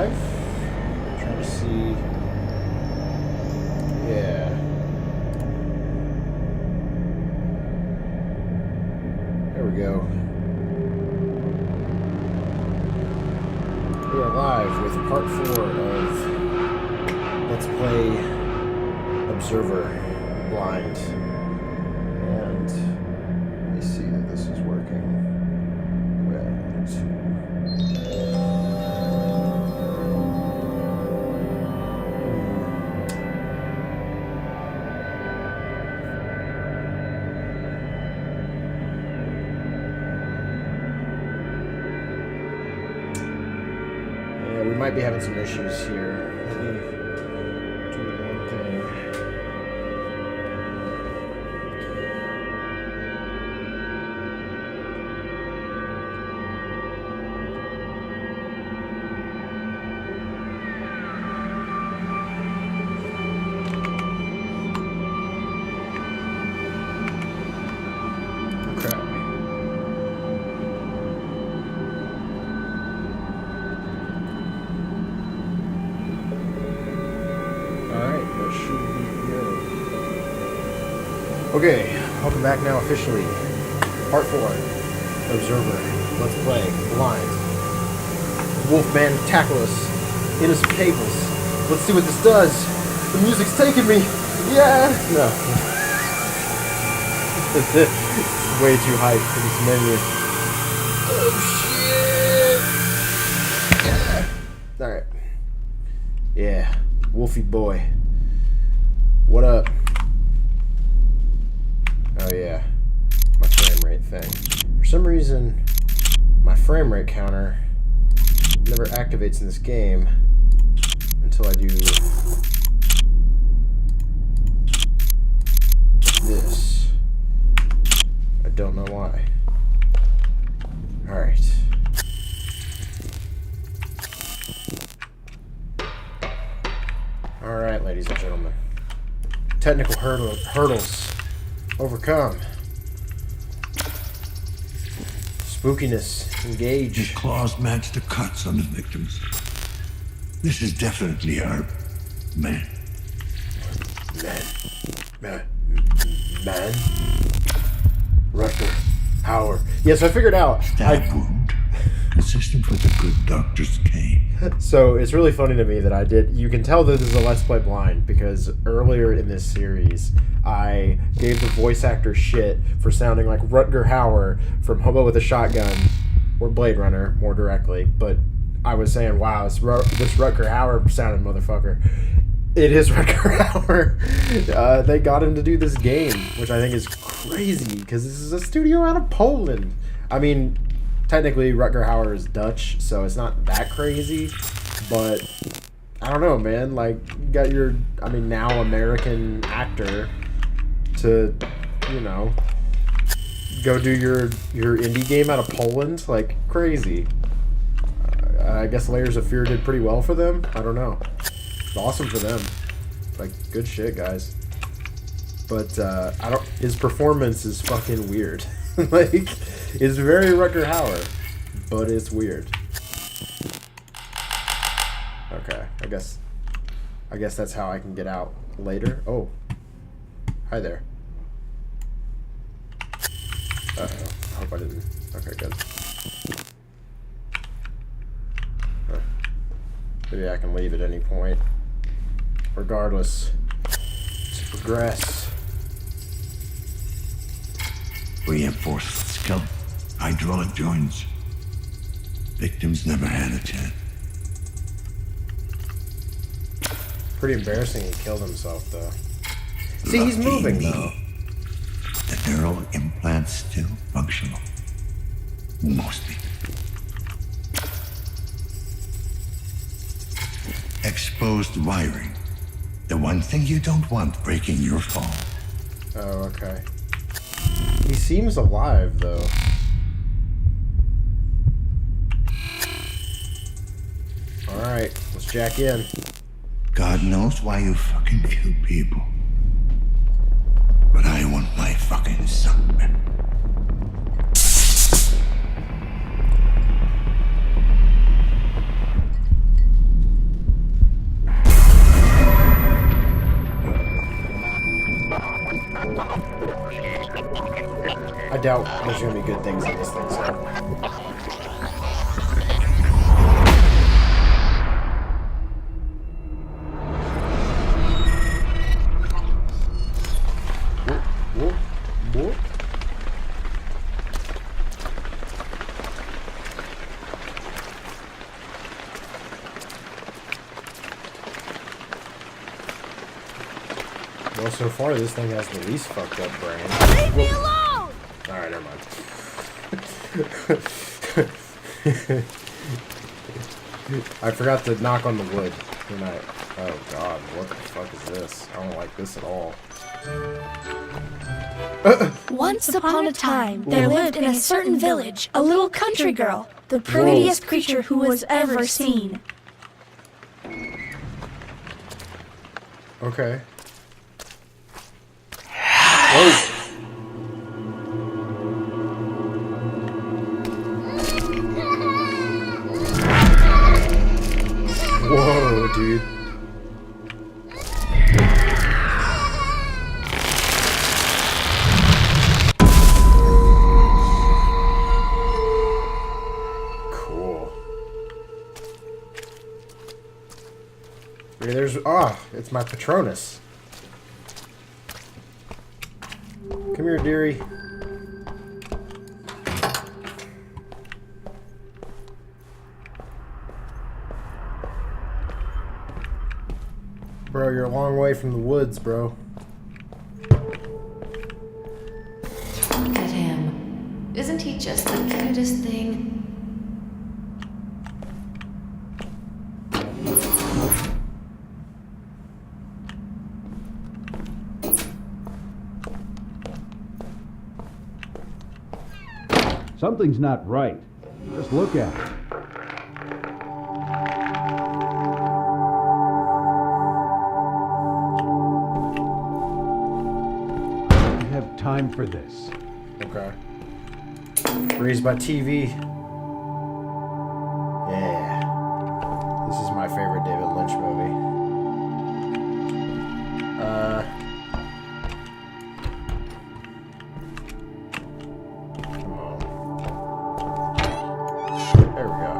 live. I'm trying to see. Yeah. There we go. We are live with part 4 of Let's Play Observer Blind. And let me see that this is working. We might be having some issues here. Let me do one thing. Okay, welcome back now officially. Part 4, Observer, Let's Play, Blind. Wolfman tackle us, innocent cables. Let's see what this does. The music's taking me. Yeah! No. It's way too hyped for this menu. Oh shit! Alright. Yeah, Wolfie boy. What up? Oh yeah, my frame rate thing. For some reason, my frame rate counter never activates in this game until I do this. I don't know why. Alright. Alright, ladies and gentlemen. Technical hurdles. Overcome. Spookiness. Engage. His claws match the cuts on the victims. This is definitely our man. Man. Rutger Hauer. Yes, I figured out. Stab wound. Consistent with a good doctor's cane. So it's really funny to me that I did. You can tell that this is a Let's Play Blind because earlier in this series, I gave the voice actor shit for sounding like Rutger Hauer from Hobo with a Shotgun, or Blade Runner, more directly. But I was saying, wow, this Rutger Hauer sounding motherfucker. It is Rutger Hauer. They got him to do this game, which I think is crazy because this is a studio out of Poland. I mean, technically Rutger Hauer is Dutch, so it's not that crazy. But I don't know, man. Like, you got your, now American actor to, go do your indie game out of Poland. Like, crazy. I guess Layers of Fear did pretty well for them. I don't know. It's awesome for them. Like, good shit, guys. But his performance is fucking weird. Like, it's very Rutger Hauer, but it's weird. Okay, I guess that's how I can get out later. Oh, hi there. Uh-oh, I hope I didn't. Okay, good. Maybe I can leave at any point. Regardless, to progress. Reinforced skull. Hydraulic joints. Victims never had a chance. Pretty embarrassing he killed himself, though. See, he's moving, though. The neural implant's still functional. Mostly. Exposed wiring. The one thing you don't want breaking your fall. Oh, okay. He seems alive, though. Alright, let's jack in. God knows why you fucking kill people. But I want my fucking son back. doubt there's gonna be good things in this thing, so. Whoop, whoop. Well, so far this thing has the least fucked up brain. Leave me alone! Alright, never mind. I forgot to knock on the wood. And oh god, what the fuck is this? I don't like this at all. Once upon a time, there lived in a certain village a little country girl, the prettiest creature who was ever seen. Okay. Whoa. Whoa, dude. Cool. Okay, there's it's my Patronus. Come here, dearie. Bro, you're a long way from the woods, bro. Look at him. Isn't he just the cutest thing? Something's not right. Just look at it. I have time for this. Okay. Raised by TV. Yeah. This is my favorite David Lynch movie. Come on. There we go.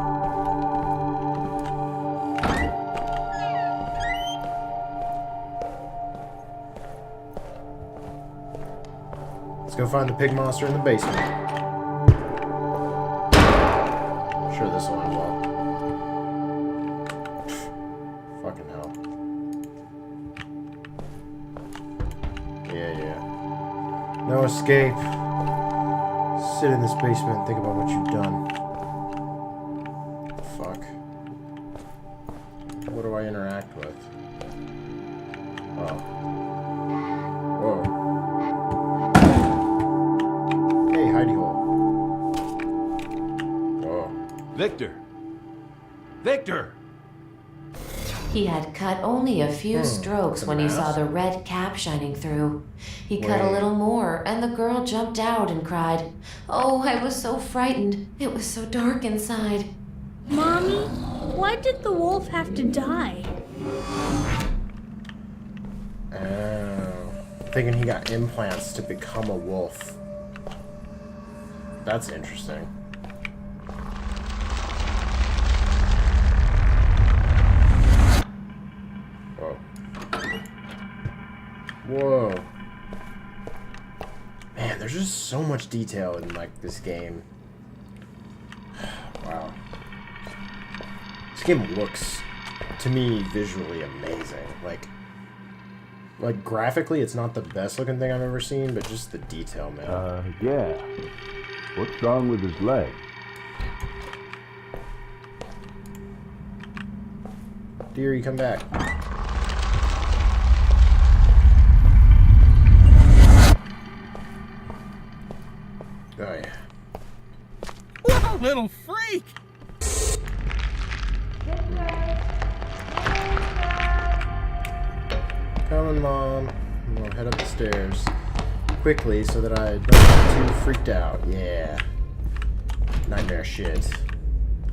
Let's go find the pig monster in the basement. I'm sure this will end well. Fucking hell. Yeah. No escape. Sit in this basement and think about what you've done. Fuck. What do I interact with? Oh. Whoa. Hey, hidey hole. Whoa. Victor! Victor! He had cut only a few strokes when he saw the red cap shining through. He cut a Wait. little more, and the girl jumped out and cried, "Oh, I was so frightened. It was so dark inside." Mommy, why did the wolf have to die? Oh. Thinking he got implants to become a wolf. That's interesting. Whoa. Whoa. Man, there's just so much detail in, like, this game. Wow. This game looks, to me, visually amazing. Like graphically, it's not the best looking thing I've ever seen, but just the detail, man. Yeah. What's wrong with his leg? Dearie, come back. Oh, yeah. What a little freak! Coming, Mom. I'm gonna head up the stairs quickly so that I don't get too freaked out. Yeah. Nightmare shit.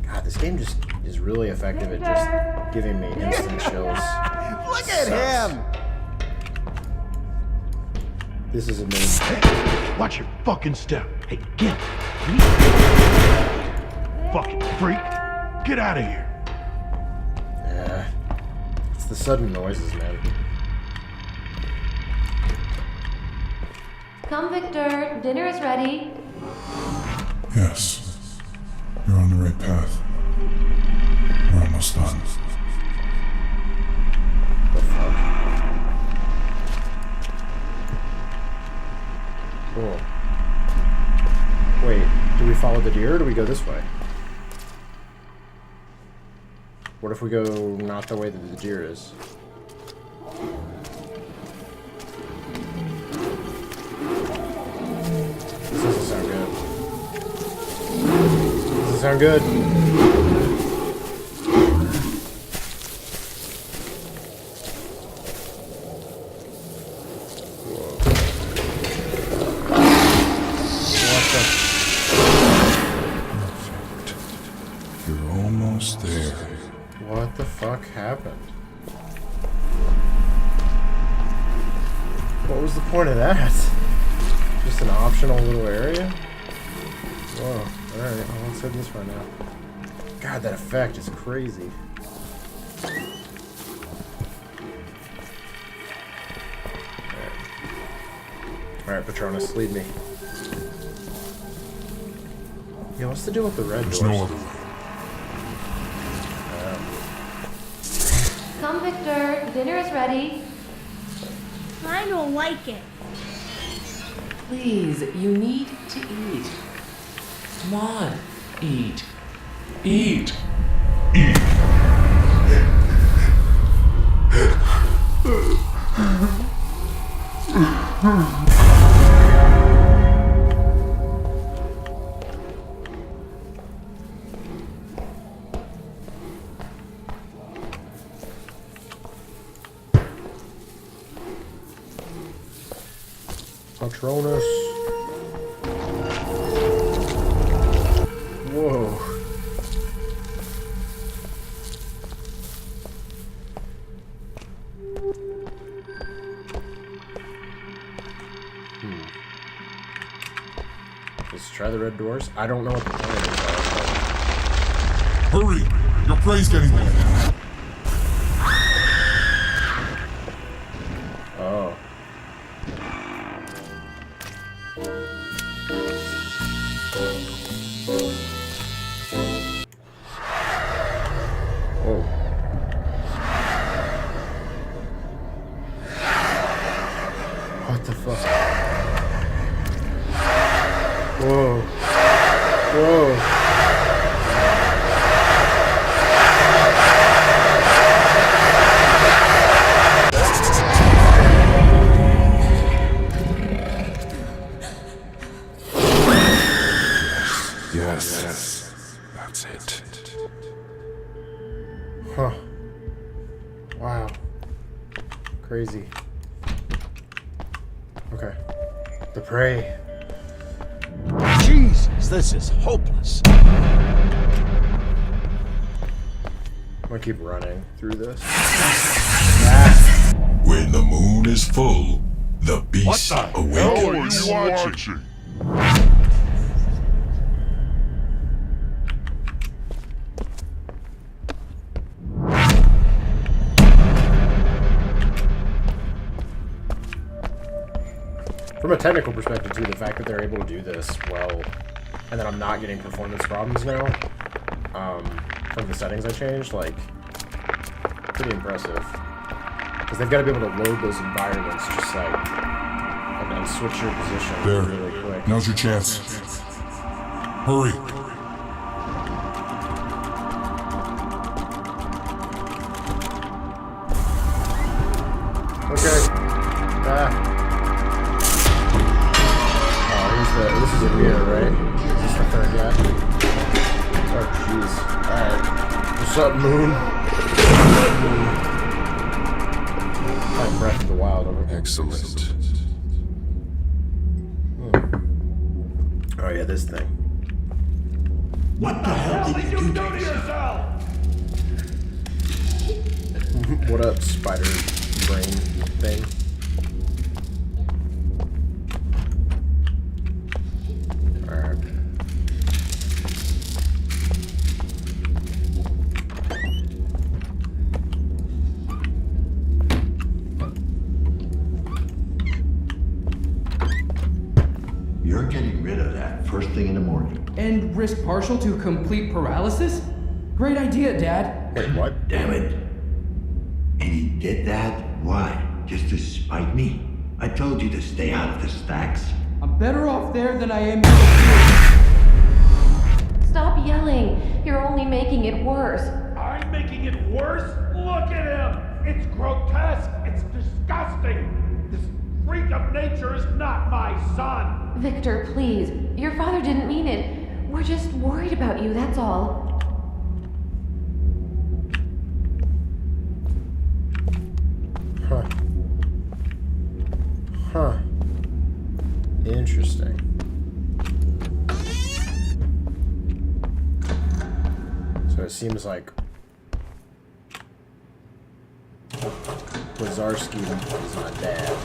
God, this game just is really effective at just giving me instant chills. Look at him! This is amazing. Watch your fucking step. Hey, Gil. Fucking freak. Get out of here. Yeah. It's the sudden noises, man. Come, Victor. Dinner is ready. Yes. You're on the right path. We're almost done. The fuck? Cool. Wait, do we follow the deer or do we go this way? What if we go not the way that the deer is? This doesn't sound good. Doesn't sound good. You're almost there. What the fuck happened? What was the point of that? Just an optional little area? Whoa, alright, well, let's head this way now. God, that effect is crazy. Alright, Patronus, lead me. Yeah, what's the deal with the red doors? There's no other way. Come, Victor. Dinner is ready. I don't like it. Please, you need to eat. Come on, eat. Eat. Patronus. Whoa. Let's try the red doors. I don't know what the plan is. Hurry! Your prey's getting there. Oh. Oh. What the fuck? Whoa. Whoa. Yes. That's it. Huh. Wow. Crazy. Okay. The prey. Jesus, this is hopeless. I'm gonna keep running through this. When the moon is full, the beast awakens. watching? From a technical perspective, too, the fact that they're able to do this well, and that I'm not getting performance problems now, from the settings I changed, like, pretty impressive. Because they've got to be able to load those environments, just like, and then switch your position There. really quick. Now's your chance. Hurry. Okay. This is a mirror, right? Is this the third guy? Oh, jeez. Alright. What's up, Moon? Like Breath of the Wild over here. Excellent. Oh, yeah, this thing. What the hell did you do to yourself? What up, spider brain thing? and risk partial to complete paralysis? Great idea, Dad. Wait, what? Damn it. And he did that? Why? Just to spite me? I told you to stay out of the stacks. I'm better off there than I am. Stop yelling. You're only making it worse. I'm making it worse? Look at him! It's grotesque! It's disgusting! This freak of nature is not my son! Victor, please. Your father didn't mean it. We're just worried about you, that's all. Huh. Huh. Interesting. So it seems like Lazarski is my dad.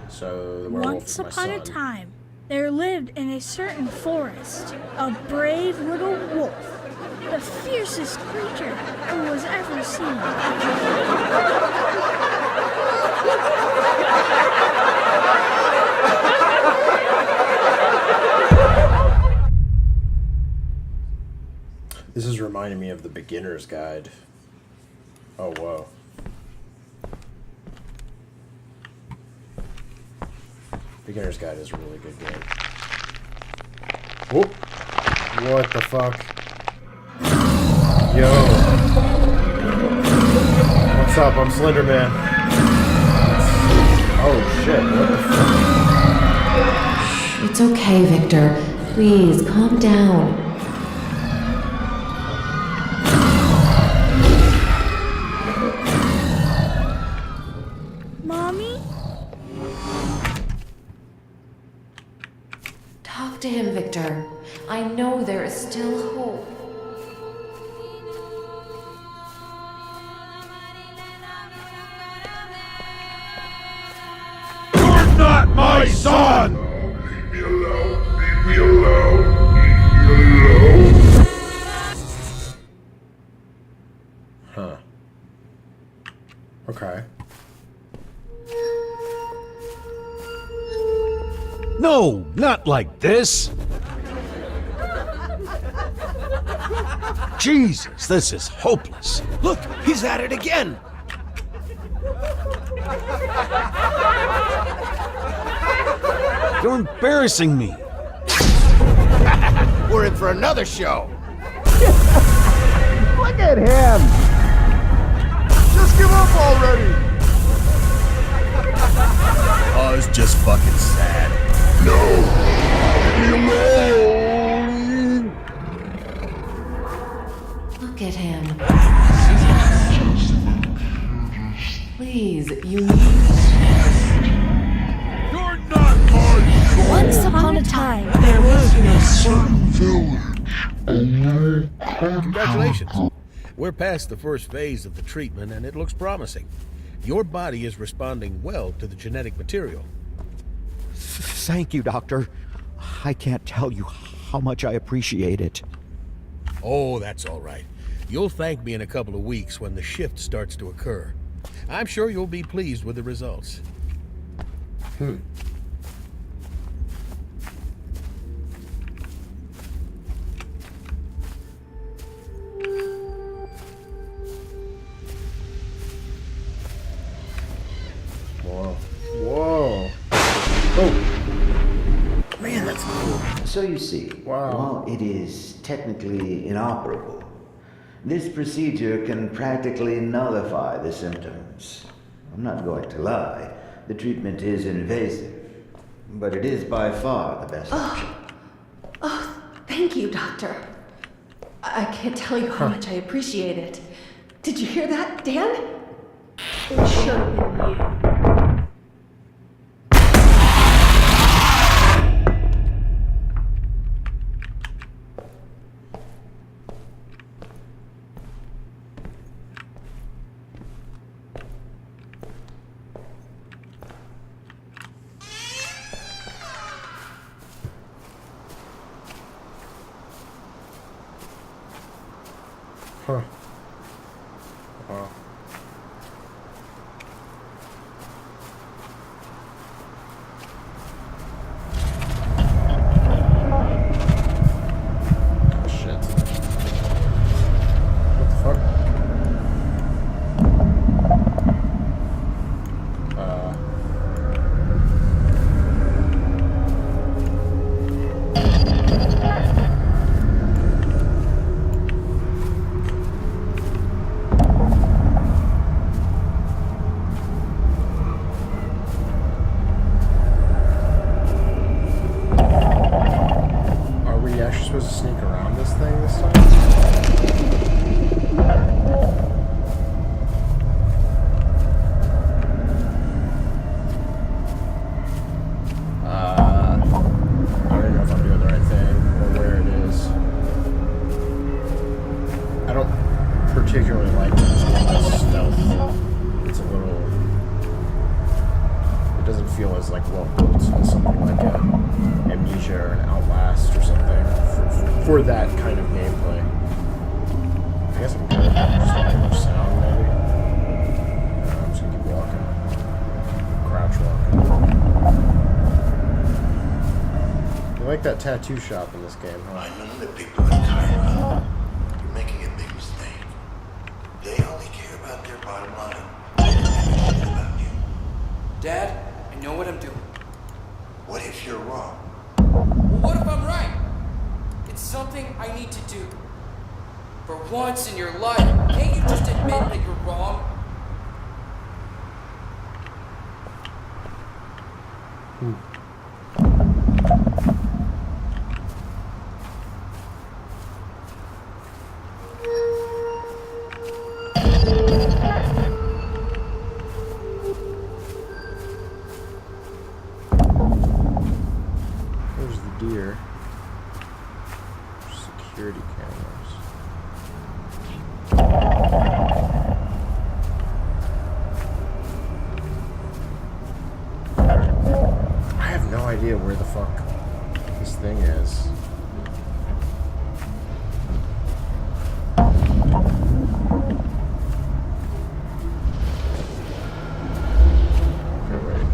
So the werewolf Once is my upon a son. time, there lived in a certain forest a brave little wolf, the fiercest creature who was ever seen. This is reminding me of the beginner's guide. Oh, whoa. Beginner's guide is a really good game. Whoop. What the fuck? Yo. What's up? I'm Slender Man. Oh shit, what the fuck? It's okay, Victor. Please, calm down. Mommy? Talk to him, Victor. I know there is still hope. You're not my son! Leave me alone. Leave me alone. Leave me alone. Huh. Okay. No, not like this. Jesus, this is hopeless. Look, he's at it again. You're embarrassing me. We're in for another show. Look at him! Just give up already. Oh, it's just fucking sad. No. Leave me alone. Look at him. Please, you need. You're not my son. Once upon a time, there lived in a certain Congratulations. We're past the first phase of the treatment and it looks promising. Your body is responding well to the genetic material. Thank you, Doctor. I can't tell you how much I appreciate it. Oh, that's all right. You'll thank me in a couple of weeks when the shift starts to occur. I'm sure you'll be pleased with the results. Whoa. Whoa. Oh. Man, that's cool. So you see, Wow. while it is technically inoperable, this procedure can practically nullify the symptoms. I'm not going to lie, the treatment is invasive, but it is by far the best option. Oh, thank you, Doctor. I can't tell you how much I appreciate it. Did you hear that, Dan? It should have been you. Huh. Wow. particularly like this game is stealth. It's a little... It doesn't feel as like well built as something like Amnesia or an Outlast or something for that kind of gameplay. I guess I'm good. Just not too much sound, maybe. I'm just gonna keep walking. Crouch walking. You like that tattoo shop in this game, huh? I know the people in Cairo. You're making a big mistake. They only care about their bottom line. They don't give a shit about you. Dad, I know what I'm doing. What if you're wrong? Well, what if I'm right? It's something I need to do. For once in your life, can't you just admit that you're wrong? There's the deer. Security cameras. I have no idea where the fuck this thing is. Okay, wait.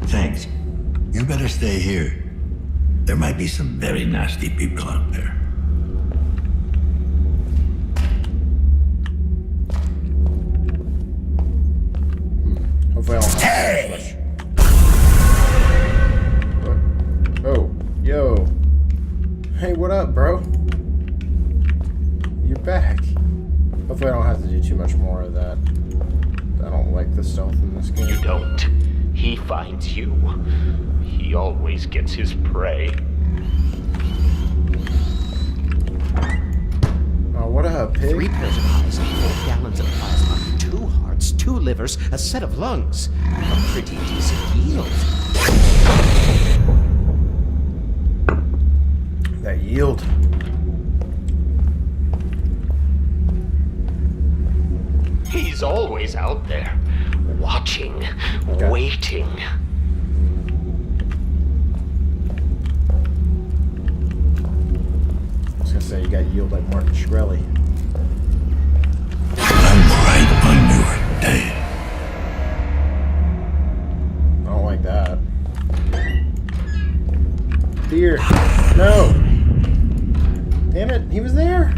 Thanks. You better stay here. There might be some very nasty people out there. Hopefully I don't have to switch. Oh, yo. Hey, what up, bro? You're back. Hopefully I don't have to do too much more of that. I don't like the stealth in this game. You don't. He finds you. He always gets his prey. Oh, what up, pig? 3 pairs of eyes, 4 gallons of plasma, 2 hearts, 2 livers, a set of lungs. A pretty decent yield. That yield. He's always out there, watching, waiting. I was gonna say you got yield like Martin Shkreli. I'm right on your day. I don't like that. Deer. No! Damn it, he was there!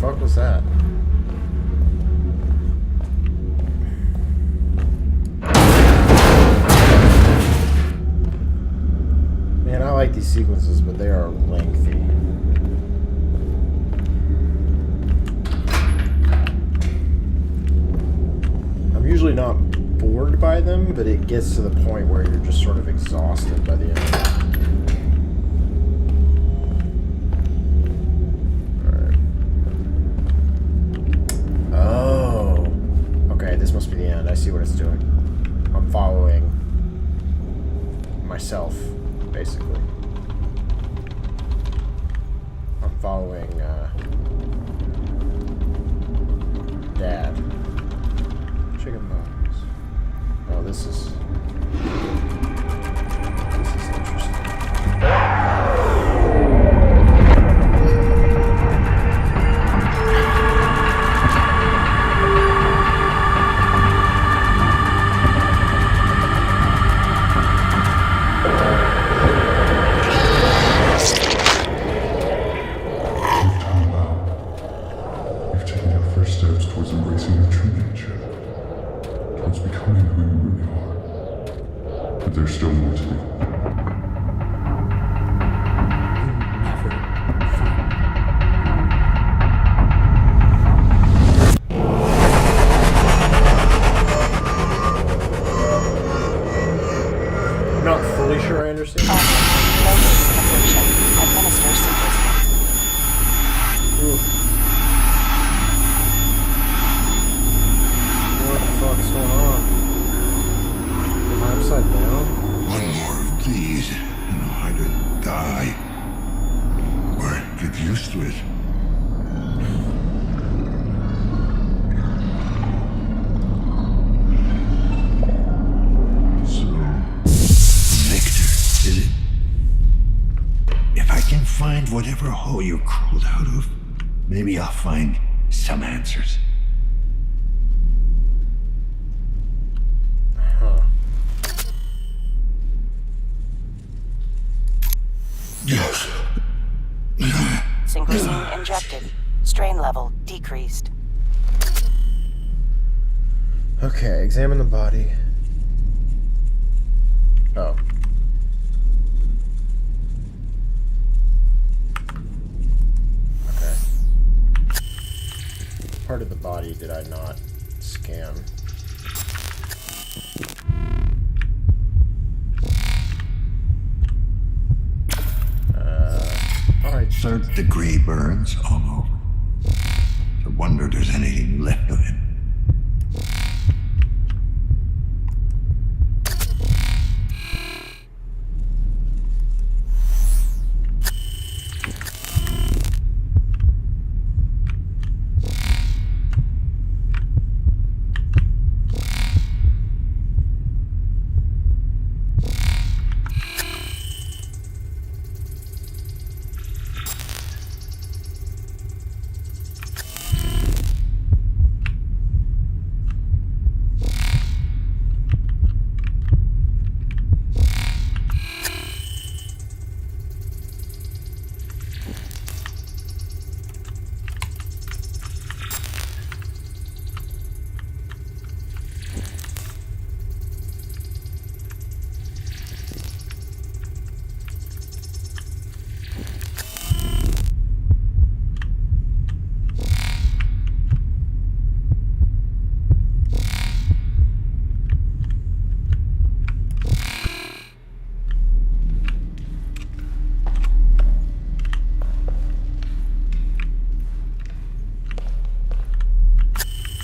What was that? Man, I like these sequences, but they are lengthy. I'm usually not bored by them, but it gets to the point where you're just sort of exhausted by the end. I see what it's doing. I'm following myself, basically. I'm following, Dad. Chicken bones. Oh, this is interesting. You've taken your first steps towards embracing your true nature, towards becoming who you really are. But there's still more to do. I'm not fully sure I understand. Ooh. What the fuck's going on? Am I upside down? One more of these, and I'll either die or get used to it. So, Victor, is it? If I can find whatever hole you crawled out of, maybe I'll find some answers. Yes. Synchrosine injected. Strain level decreased. Okay, examine the body. Oh. Okay. Part of the body did I not scan? Alright. Third-degree burns all over. I wonder if there's anything left of him.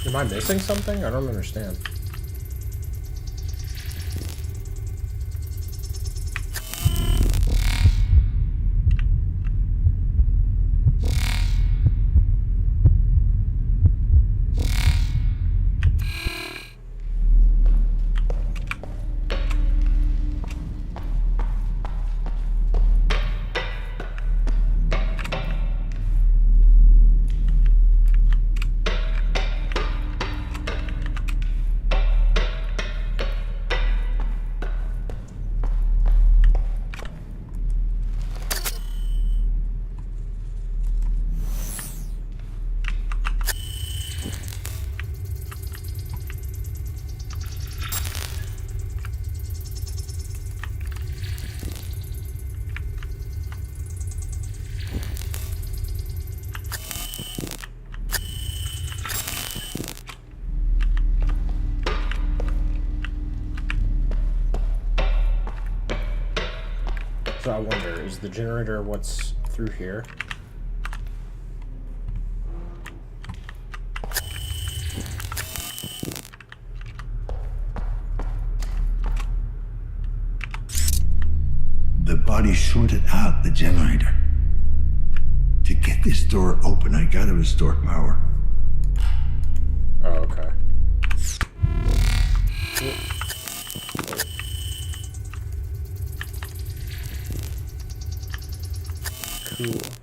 Am I missing something? I don't understand. So I wonder, is the generator what's through here? body sorted out the generator. To get this door open, I gotta restore power. Oh, okay. Cool.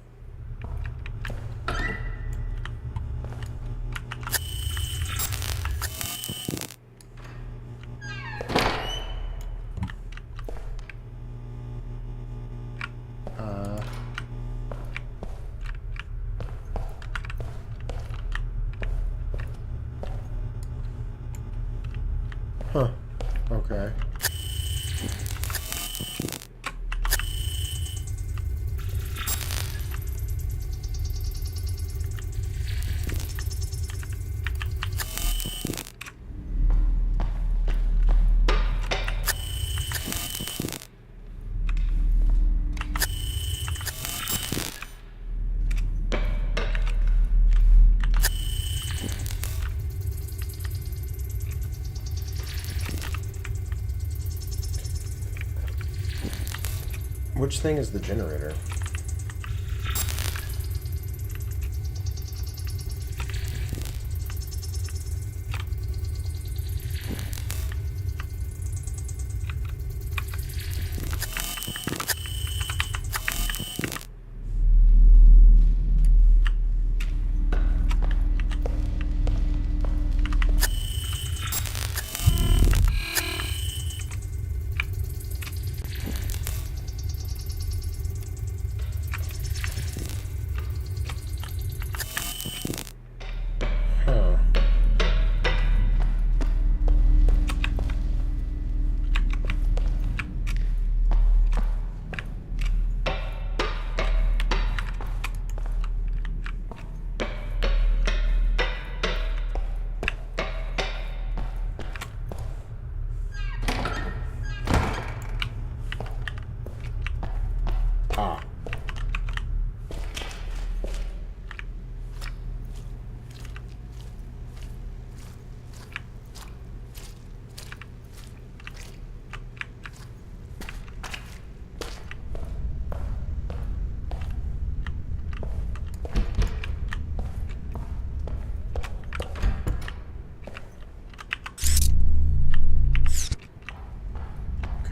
Huh. Okay. Which thing is the generator?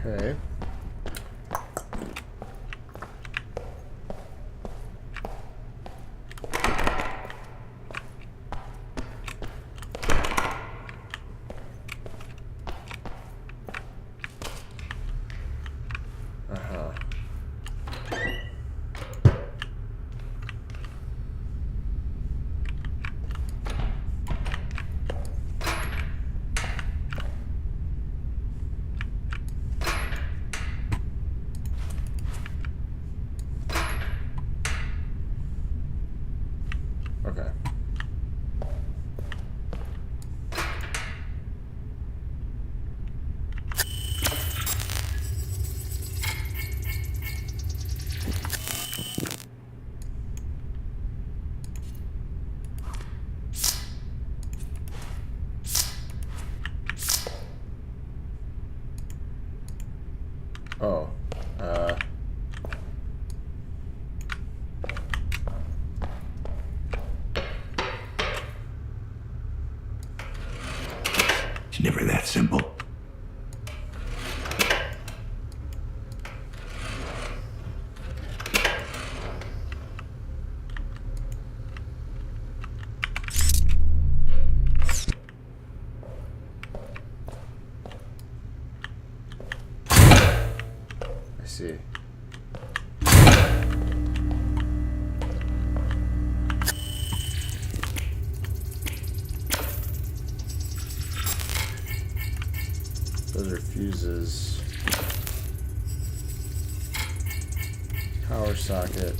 Okay. Okay. Oh, It's never that simple. I see. Those are fuses. Power socket.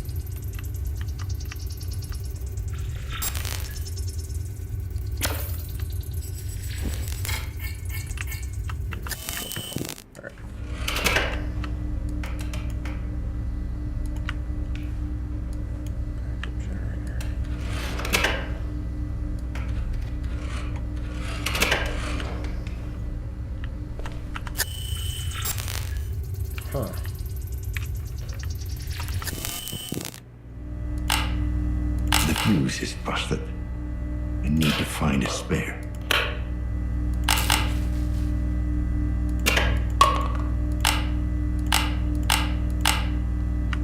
Huh. brace is busted. I need to find a spare.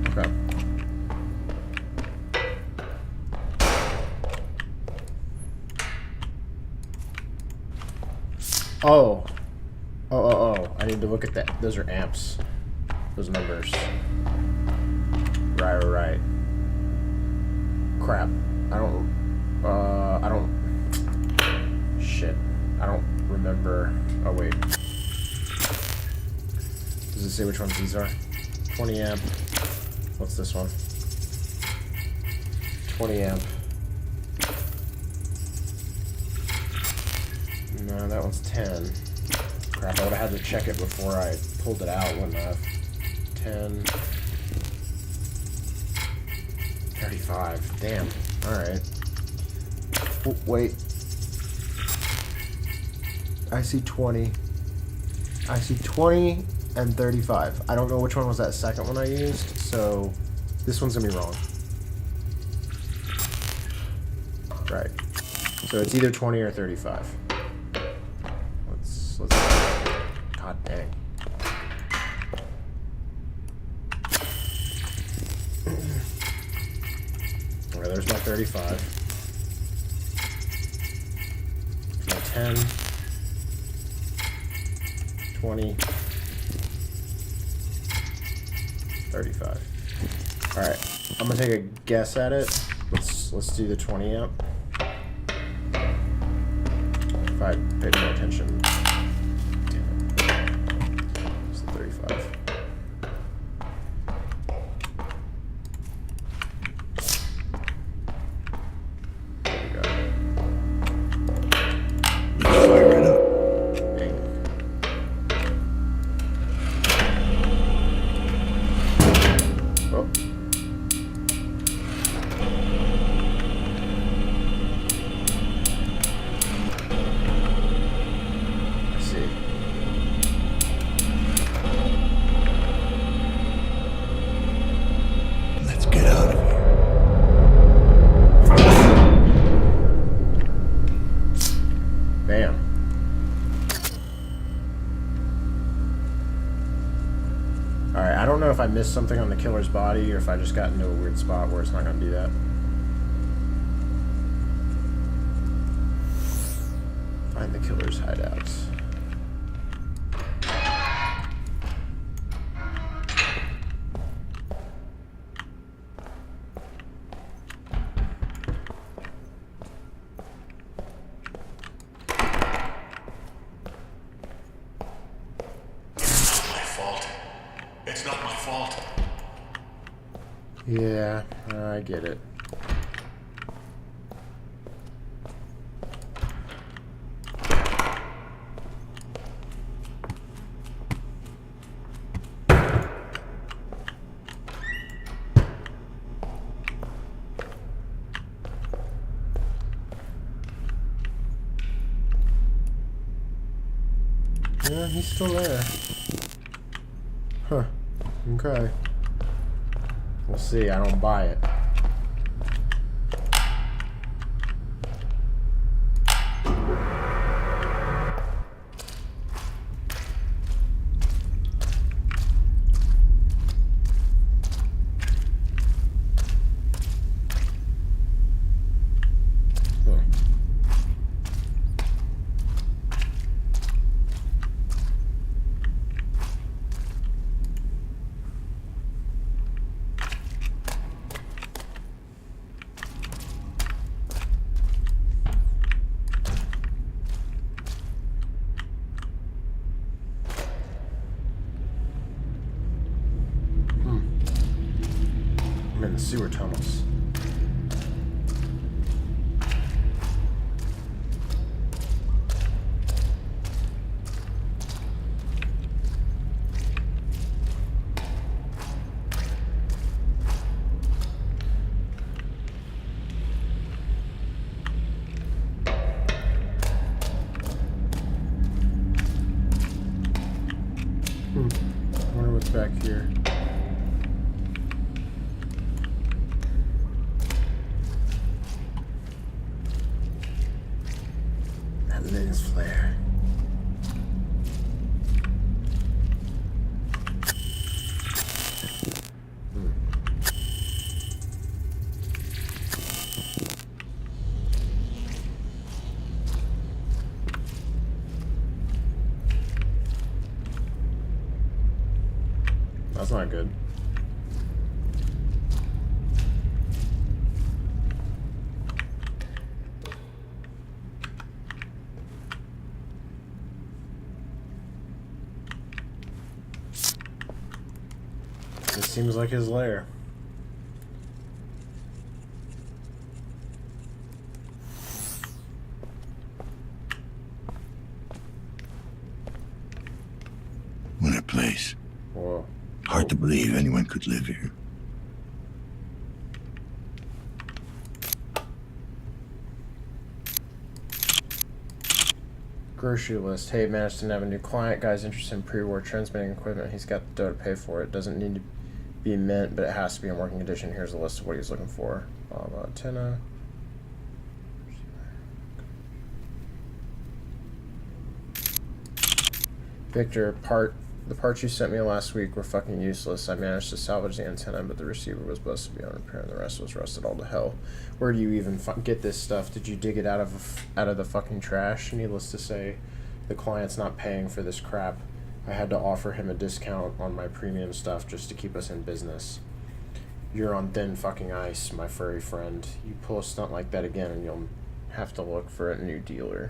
Okay. Oh. Oh. I need to look at that. Those are amps. Those numbers. Right. Crap. I don't... Shit. I don't remember... Oh, wait. Does it say which ones these are? 20 amp. What's this one? 20 amp. No, that one's 10. Crap, I would have had to check it before I pulled it out, wouldn't I have? 10. 35. Damn. Alright. Oh, wait. I see 20. I see 20 and 35. I don't know which one was that second one I used, so this one's gonna be wrong. Right. So it's either 20 or 35. Let's God dang. Alright, there's my 35. My 10. 20. 35. Alright, I'm gonna take a guess at it. Let's do the 20 amp. If I paid more attention. Damn it. It's the 35. There we go. Let's fire it up. Dang. Oh. Let's see. Let's get out of here. Bam. Alright, I don't know if I missed something on the killer's body or if I just got into a weird spot where it's not going to do that. Find the killer's hideout. It's not my fault. Yeah, I get it. Yeah, he's still there. Huh. Okay. We'll see. I don't buy it. I'm in the sewer tunnels. I wonder what's back here. lens flare. That's not good. This seems like his lair. What a place. Whoa. Hard to believe anyone could live here. Grocery list. Hey, managed to nab a new client. Guy's interested in pre-war transmitting equipment. He's got the dough to pay for it. Doesn't need to be mint, but it has to be in working condition. Here's a list of what he's looking for. Antenna. Victor, the parts you sent me last week were fucking useless. I managed to salvage the antenna, but the receiver was busted beyond repair, and the rest was rusted all to hell. Where do you even get this stuff? Did you dig it out of the fucking trash? Needless to say, the client's not paying for this crap. I had to offer him a discount on my premium stuff just to keep us in business. You're on thin fucking ice, my furry friend. You pull a stunt like that again, and you'll have to look for a new dealer.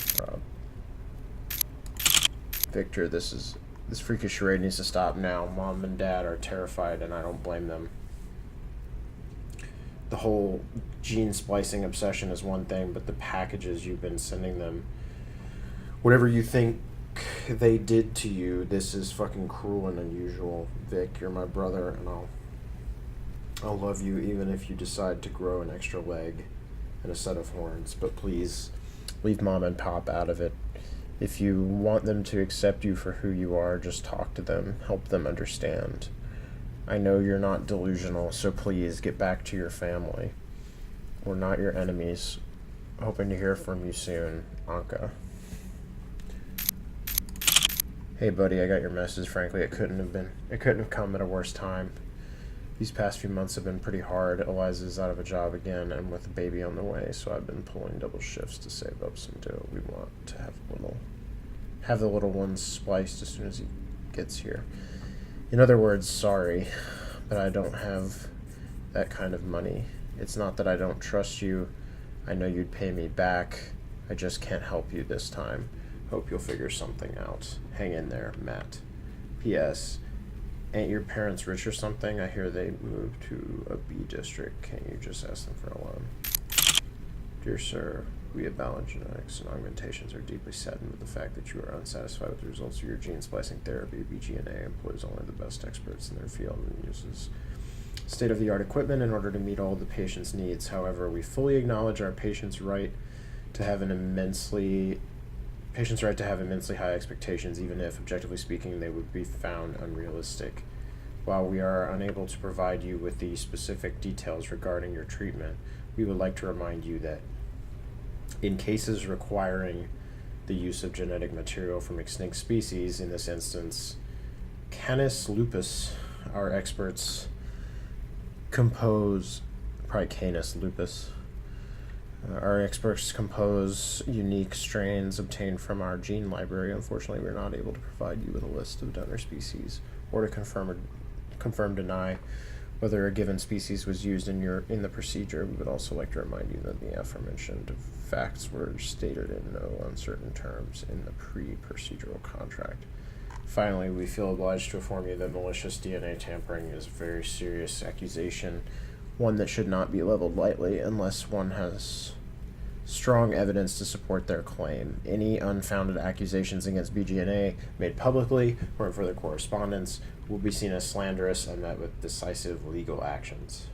Victor, this freakish charade needs to stop now. Mom and Dad are terrified, and I don't blame them. The whole gene splicing obsession is one thing, but the packages you've been sending them, whatever you think they did to you, this is fucking cruel and unusual. Vic, you're my brother, and I'll love you even if you decide to grow an extra leg and a set of horns. But please, leave Mom and Pop out of it. If you want them to accept you for who you are, just talk to them, help them understand. I know you're not delusional, so please get back to your family. We're not your enemies. Hoping to hear from you soon, Anka. Hey buddy, I got your message. Frankly, it couldn't have come at a worse time. These past few months have been pretty hard. Eliza's out of a job again and with a baby on the way, so I've been pulling double shifts to save up some dough. We want to have the little one spliced as soon as he gets here. In other words, sorry, but I don't have that kind of money. It's not that I don't trust you. I know you'd pay me back. I just can't help you this time. Hope you'll figure something out. Hang in there, Matt. P.S. Ain't your parents rich or something? I hear they moved to a B district. Can't you just ask them for a loan? Dear sir, we at Ballon Genetics and Augmentations are deeply saddened with the fact that you are unsatisfied with the results of your gene splicing therapy. BGNA employs only the best experts in their field and uses state-of-the-art equipment in order to meet all the patient's needs. However, we fully acknowledge our patient's right to have immensely high expectations, even if, objectively speaking, they would be found unrealistic. While we are unable to provide you with the specific details regarding your treatment, we would like to remind you that in cases requiring the use of genetic material from extinct species, in this instance, Canis lupus, our experts compose unique strains obtained from our gene library. Unfortunately, we're not able to provide you with a list of donor species or to confirm deny whether a given species was used in the procedure. We would also like to remind you that the aforementioned facts were stated in no uncertain terms in the pre-procedural contract. Finally, we feel obliged to inform you that malicious DNA tampering is a very serious accusation, one that should not be leveled lightly unless one has strong evidence to support their claim. Any unfounded accusations against BGNA made publicly or in further correspondence will be seen as slanderous and met with decisive legal actions.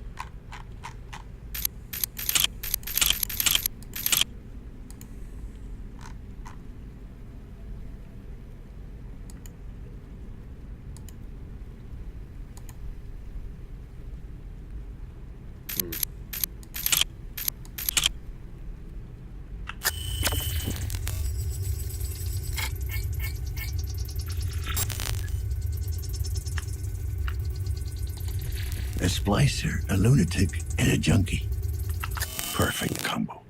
A splicer, a lunatic, and a junkie. Perfect combo.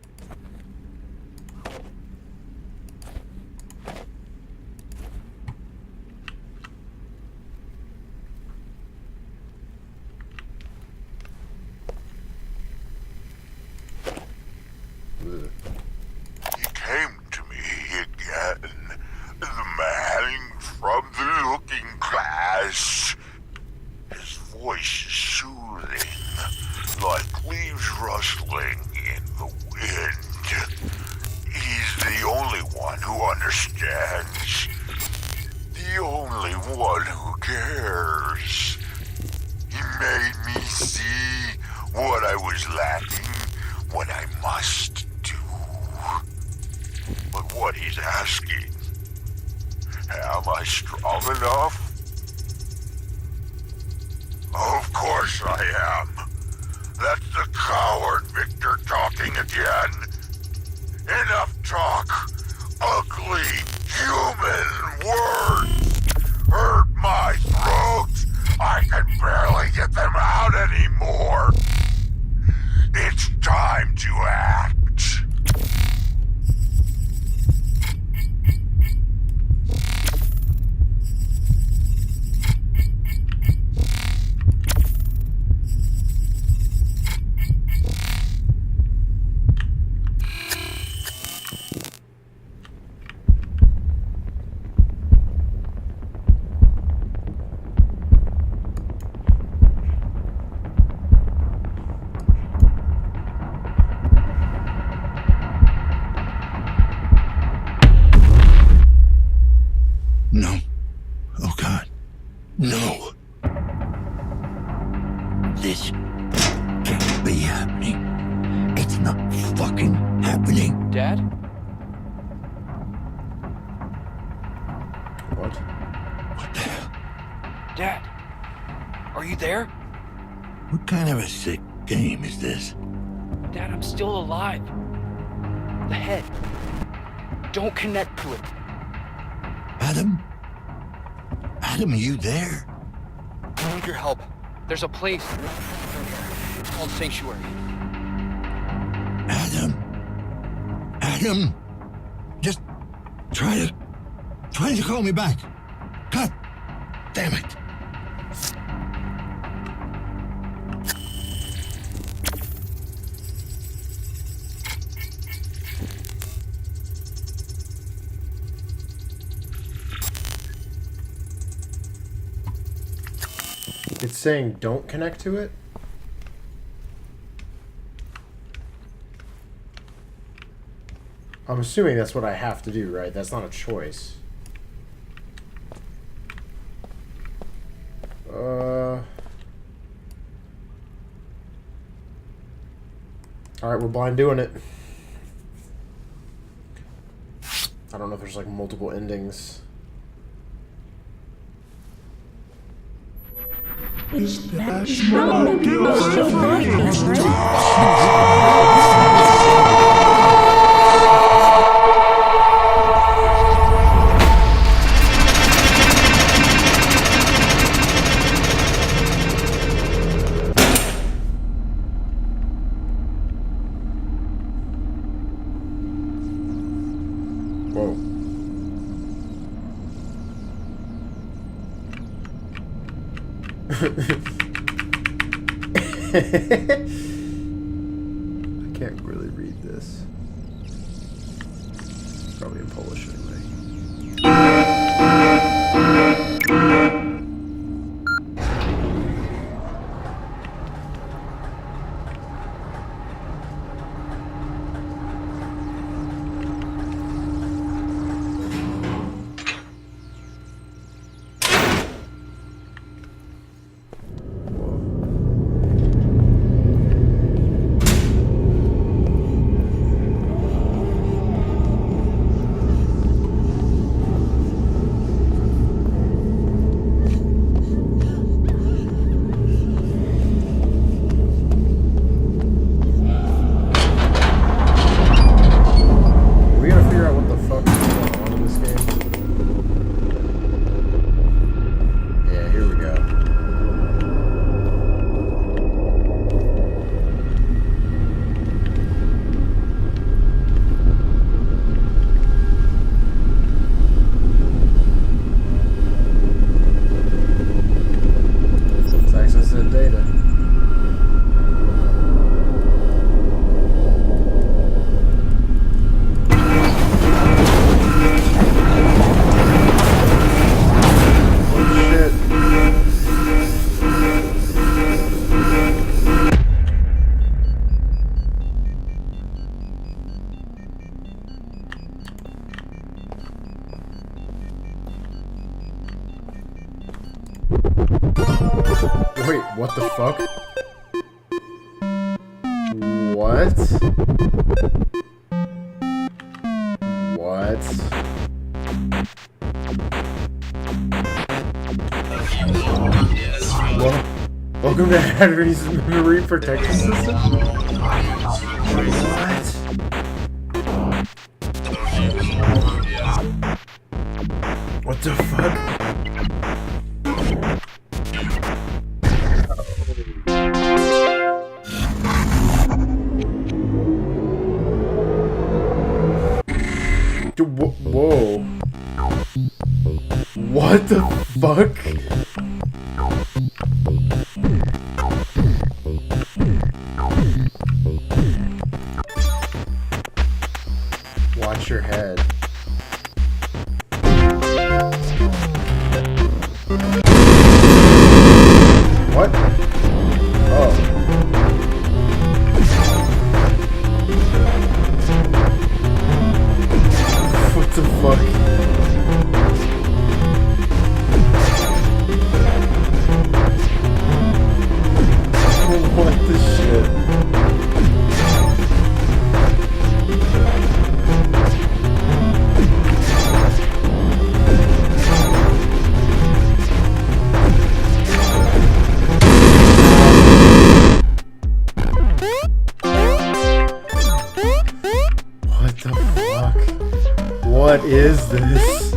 He came to me again. The man from the looking glass. His voice is soothing, like leaves rustling in the wind. He's the only one who understands. The only one who cares. He made me see what I was lacking, what I must do. But what he's asking, am I strong enough? Of course I am. That's the coward Victor talking again. Enough talk. Ugly, human words hurt my throat. I can barely get them out anymore. It's time to act. No. Oh God. No. This can't be happening. It's not fucking happening. Dad? What? What the hell? Dad? Are you there? What kind of a sick game is this? Dad, I'm still alive. The head. Don't connect to it. Adam? Adam, are you there? I need your help. There's a place called Sanctuary. Adam? Adam? Just try to call me back. God damn it. It's saying don't connect to it? I'm assuming that's what I have to do, right? That's not a choice. Alright, we're blind doing it. I don't know if there's like multiple endings. Is that smoke? I can't really read this. It's probably in Polish anyway. Wait, what the fuck? What? What? Welcome to Henry's Memory Protection System? What? What the fuck? Dude, whoa. What the fuck? Watch your head. What? Oh. What the fuck? What the shit? What is this?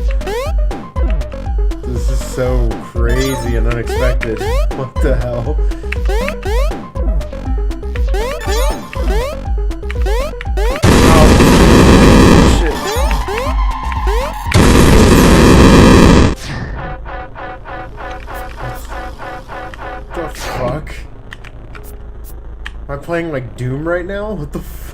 This is so crazy and unexpected. What the hell? Oh, shit. What the fuck? Am I playing like Doom right now? What the fuck?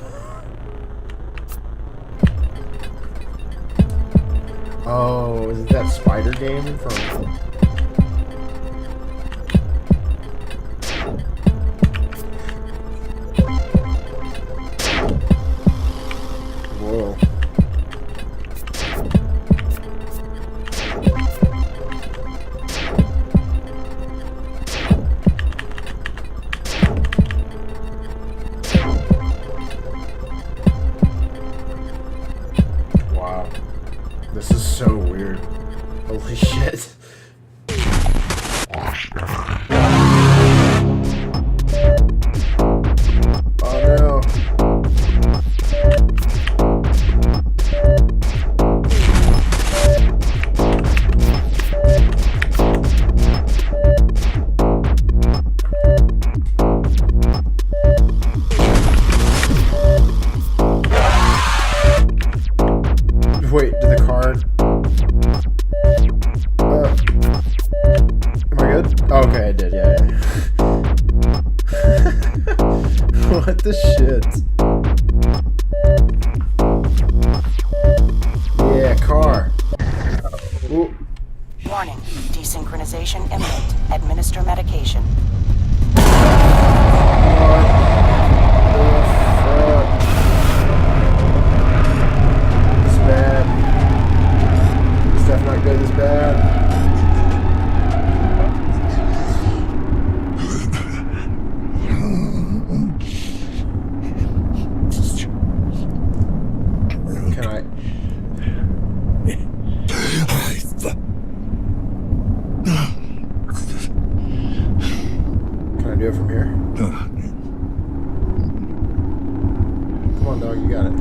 Oh, is it that spider game from... Whoa. Wow. This is so weird. Holy shit. Oh no. Wait, did the card... am I good? Oh, okay, I did, yeah. What the shit? Yeah, car. Ooh. Warning. Desynchronization imminent. Administer medication. Bad. This stuff not good, this bad. Can I? Can I do it from here? Come on, dog, you got it.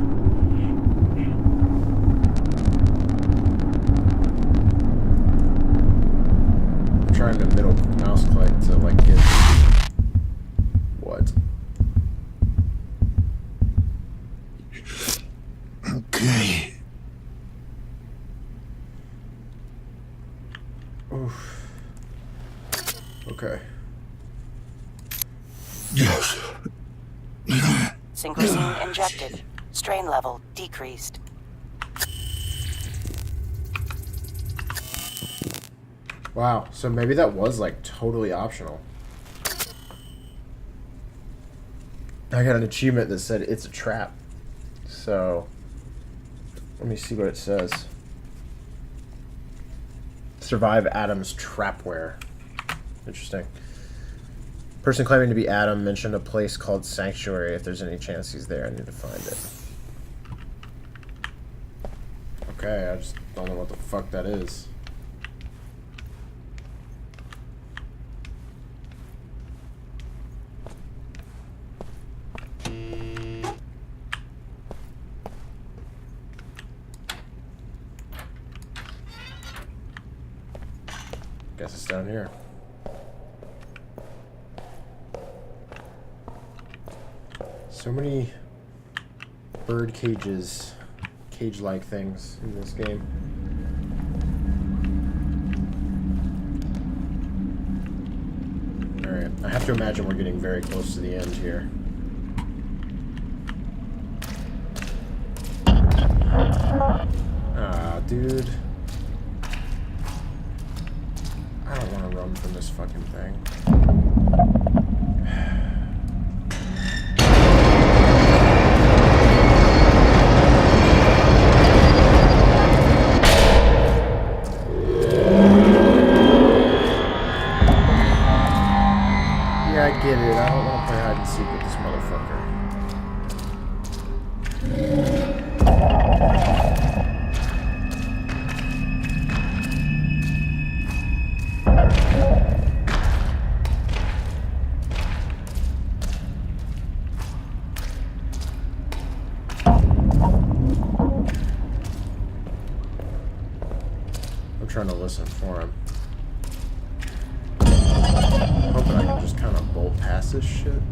Trying to middle mouse click to like get what? Okay. Oof. Okay. Yes. Synchrosine injected. Strain level decreased. Wow, so maybe that was like totally optional. I got an achievement that said it's a trap. So let me see what it says. Survive Adam's trapware. Interesting. Person claiming to be Adam mentioned a place called Sanctuary. If there's any chance he's there, I need to find it. Okay, I just don't know what the fuck that is. Guess it's down here. So many bird cages, cage-like things in this game. Alright, I have to imagine we're getting very close to the end here. Ah, dude. I don't want to run from this fucking thing. Yeah, I get it. I don't want to play hide and seek with this motherfucker. I'm trying to listen for him. Hoping I can just kind of bolt past this shit.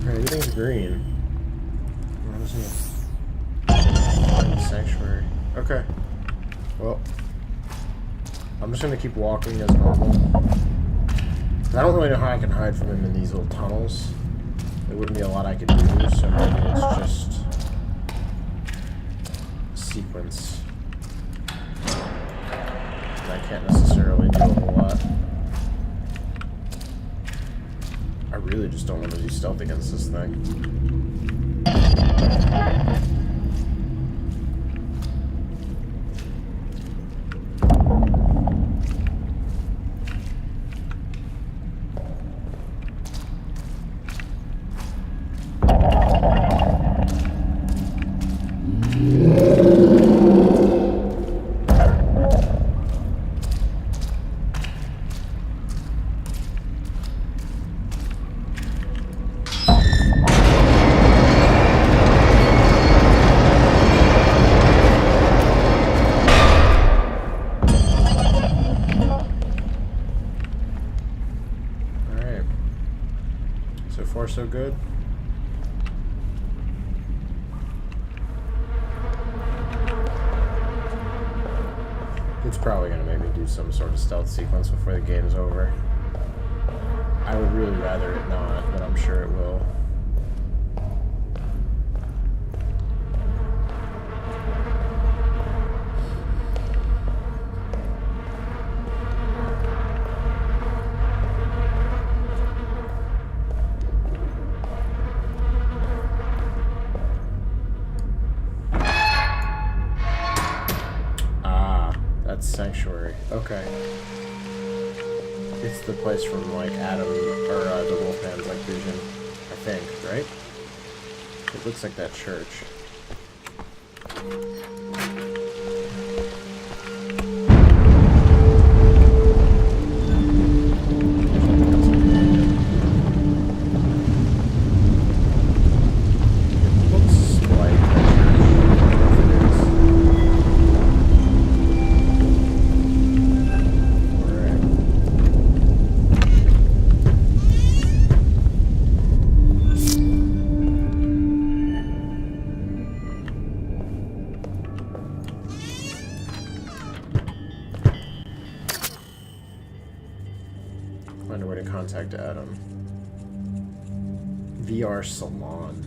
Everything's green. What is it? Sanctuary. Okay. Well, I'm just gonna keep walking as normal. I don't really know how I can hide from him in these little tunnels. There wouldn't be a lot I could do, so maybe it's just a sequence. And I can't necessarily do a whole lot. I really just don't want to do stealth against this thing. So far, so good. It's probably going to make me do some sort of stealth sequence before the game's over. I would really rather it not, but I'm sure it will. Sanctuary. Okay. It's the place from, like, Adam, or the Wolfman's, like, vision, I think, right? It looks like that church. Find a way to contact Adam. VR Salon.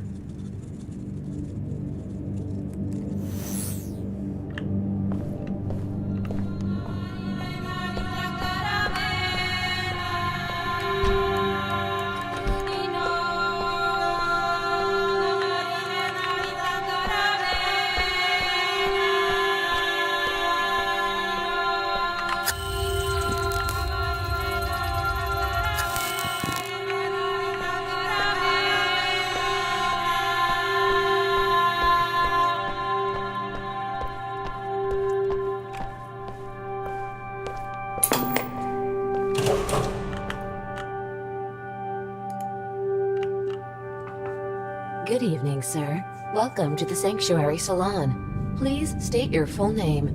Good evening, sir. Welcome to the Sanctuary Salon. Please state your full name.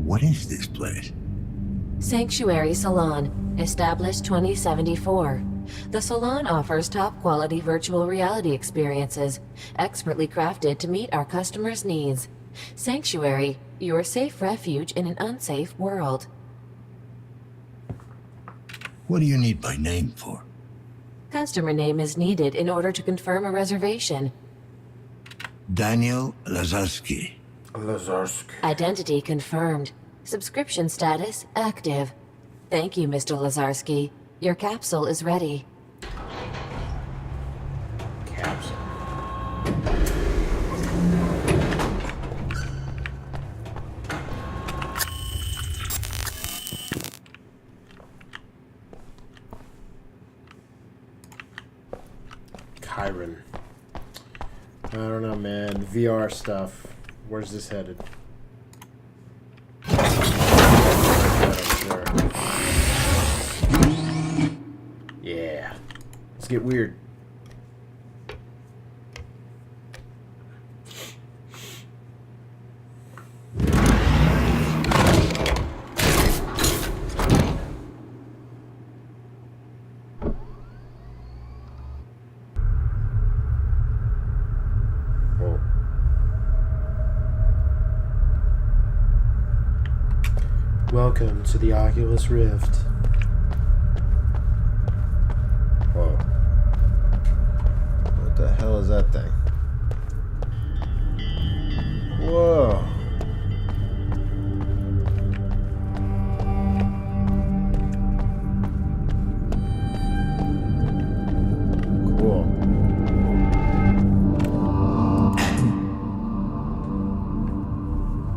What is this place? Sanctuary Salon, established 2074. The salon offers top-quality virtual reality experiences, expertly crafted to meet our customers' needs. Sanctuary, your safe refuge in an unsafe world. What do you need my name for? Customer name is needed in order to confirm a reservation. Daniel Lazarski. Identity confirmed. Subscription status active. Thank you, Mr. Lazarski. Your capsule is ready. Capsule. Chiron. I don't know, man. VR stuff. Where's this headed? Yeah. Let's get weird. Welcome to the Oculus Rift. Whoa. What the hell is that thing? Whoa. Cool.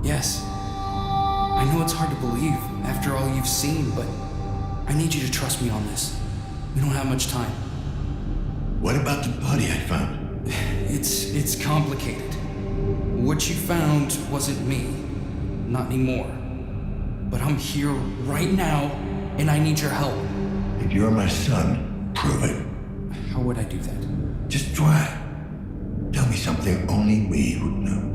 Yes. I know it's hard to believe after all you've seen, but I need you to trust me on this. We don't have much time. What about the body I found? It's complicated. What you found wasn't me. Not anymore. But I'm here right now, and I need your help. If you're my son, prove it. How would I do that? Just try. Tell me something only we would know.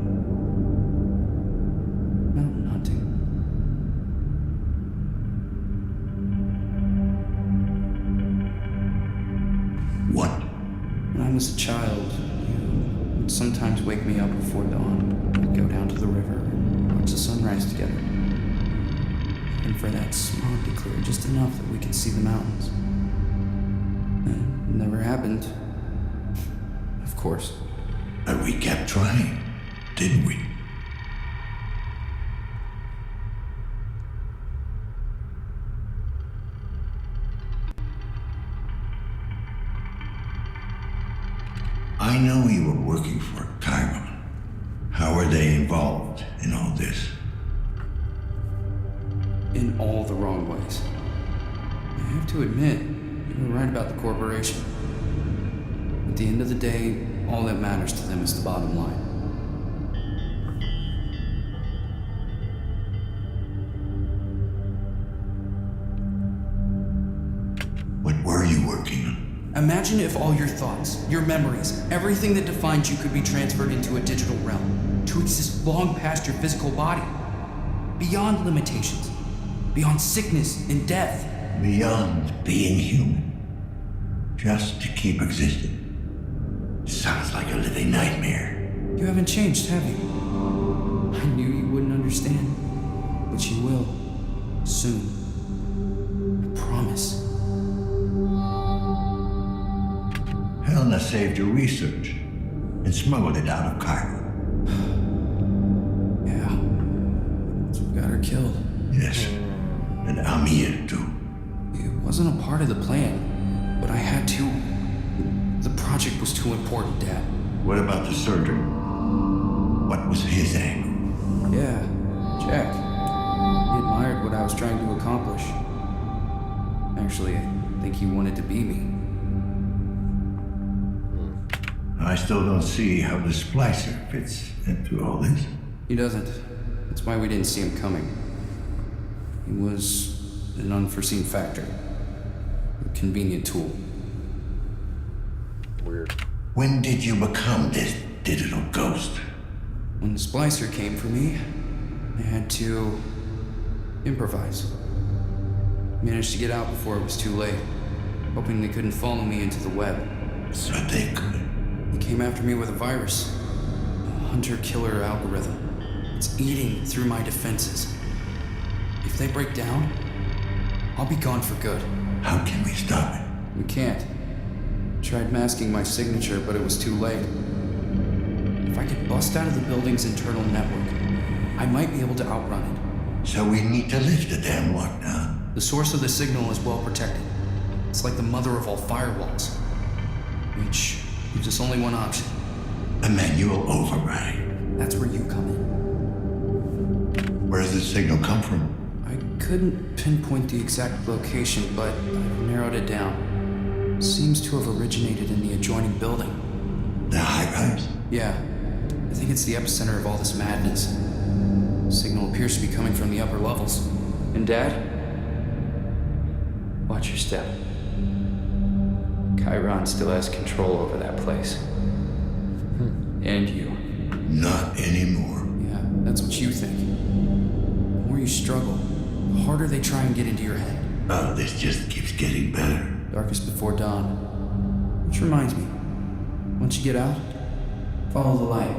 What? When I was a child, you would sometimes wake me up before dawn. We'd go down to the river and watch the sunrise together. And for that smog to clear just enough that we could see the mountains. It never happened. Of course. But we kept trying, didn't we? I know you were working for Chiron. How are they involved in all this? In all the wrong ways. I have to admit, you were right about the corporation. At the end of the day, all that matters to them is the bottom line. What were you working on? Imagine if all your thoughts, your memories, everything that defines you could be transferred into a digital realm, to exist long past your physical body. Beyond limitations, beyond sickness and death. Beyond being human. Just to keep existing. Sounds like a living nightmare. You haven't changed, have you? I knew you wouldn't understand, but you will. Soon. I promise. Helena saved your research and smuggled it out of Cairo. Yeah. So we got her killed. Yes. And Amir, too. It wasn't a part of the plan, but I had to. The project was too important, Dad. What about the surgeon? What was his angle? Yeah, Jack. He admired what I was trying to accomplish. Actually, I think he wanted to be me. I still don't see how the splicer fits into all this. He doesn't. That's why we didn't see him coming. He was an unforeseen factor. A convenient tool. Weird. When did you become this digital ghost? When the splicer came for me, I had to improvise. Managed to get out before it was too late, hoping they couldn't follow me into the web. So they could. They came after me with a virus, a hunter-killer algorithm. It's eating through my defenses. If they break down, I'll be gone for good. How can we stop it? We can't. Tried masking my signature, but it was too late. If I could bust out of the building's internal network, I might be able to outrun it. So we need to lift the damn lockdown. The source of the signal is well protected. It's like the mother of all firewalls. Which gives us only one option. A manual override. That's where you come in. Where does the signal come from? I couldn't pinpoint the exact location, but I've narrowed it down. Seems to have originated in the adjoining building. The high-rise? Yeah. I think it's the epicenter of all this madness. Signal appears to be coming from the upper levels. And Dad? Watch your step. Chiron still has control over that place. And you. Not anymore. Yeah, that's what you think. The more you struggle, the harder they try and get into your head. Oh, this just keeps getting better. Darkest before dawn. Which reminds me, once you get out, follow the light.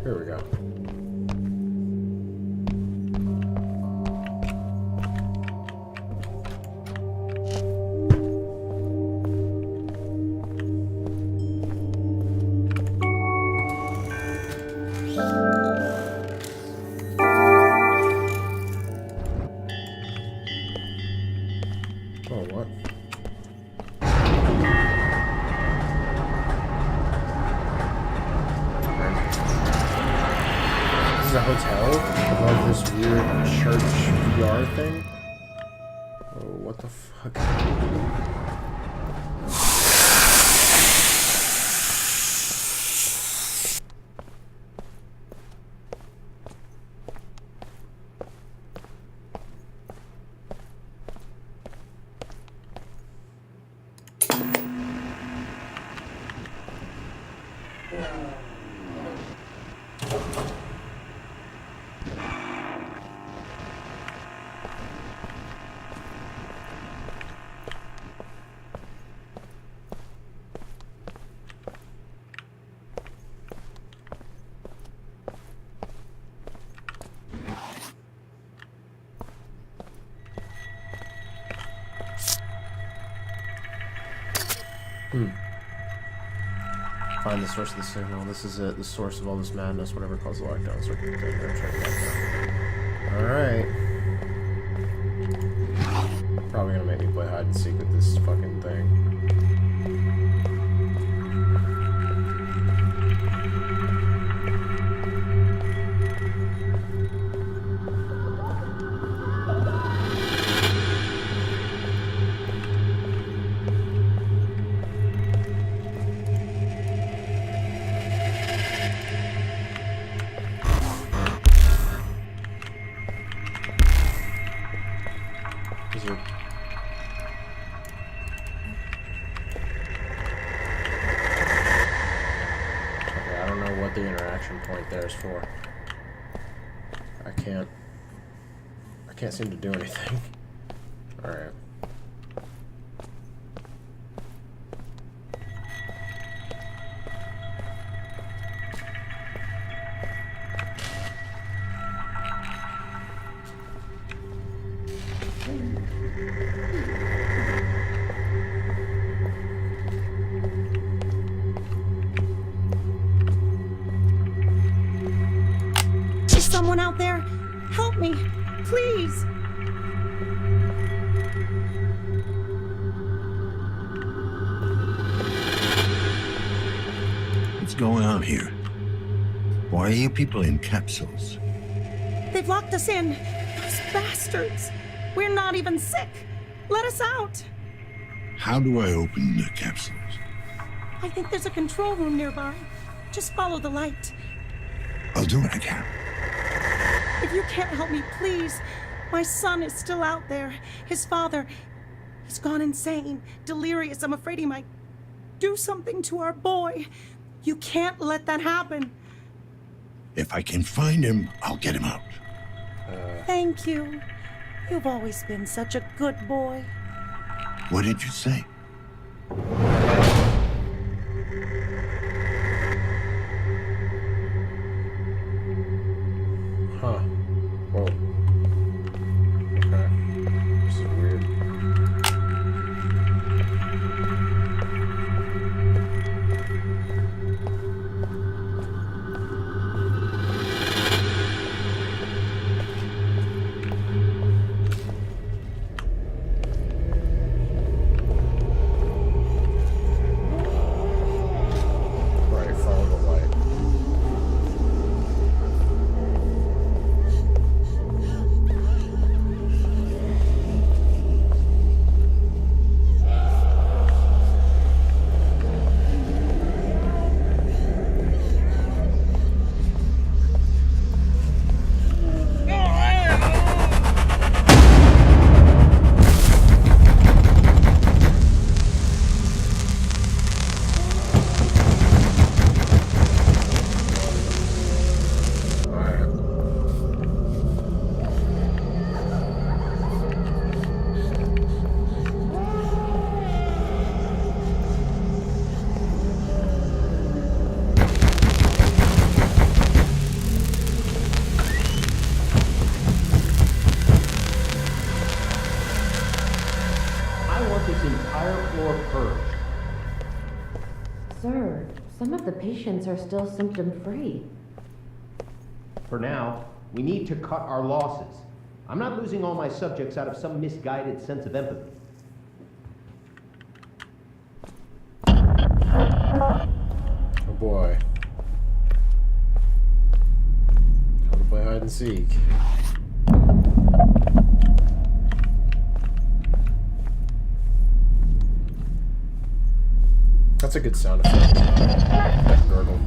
Here we go. Oh, what? This is a hotel above this weird church VR thing? Oh, what the fuck? Find the source of the signal. This is it. The source of all this madness, whatever caused the lockdown. So check that out. Alright. Probably gonna make me play hide and seek with this fucking thing. There's 4. I can't seem to do anything. Alright. Is someone out there? Help me, please. What's going on here? Why are you people in capsules? They've locked us in. Those bastards. We're not even sick. Let us out. How do I open the capsules? I think there's a control room nearby. Just follow the light. I'll do what I can. If you can't help me, please. My son is still out there. His father, he's gone insane, delirious. I'm afraid he might do something to our boy. You can't let that happen. If I can find him, I'll get him out. Thank you. You've always been such a good boy. What did you say? Huh. Whoa. Okay. This is weird. Right, follow the light. I want this entire floor purged. Sir, some of the patients are still symptom-free. For now, we need to cut our losses. I'm not losing all my subjects out of some misguided sense of empathy. Oh boy. How to play hide and seek. That's a good sound effect. That gurgle.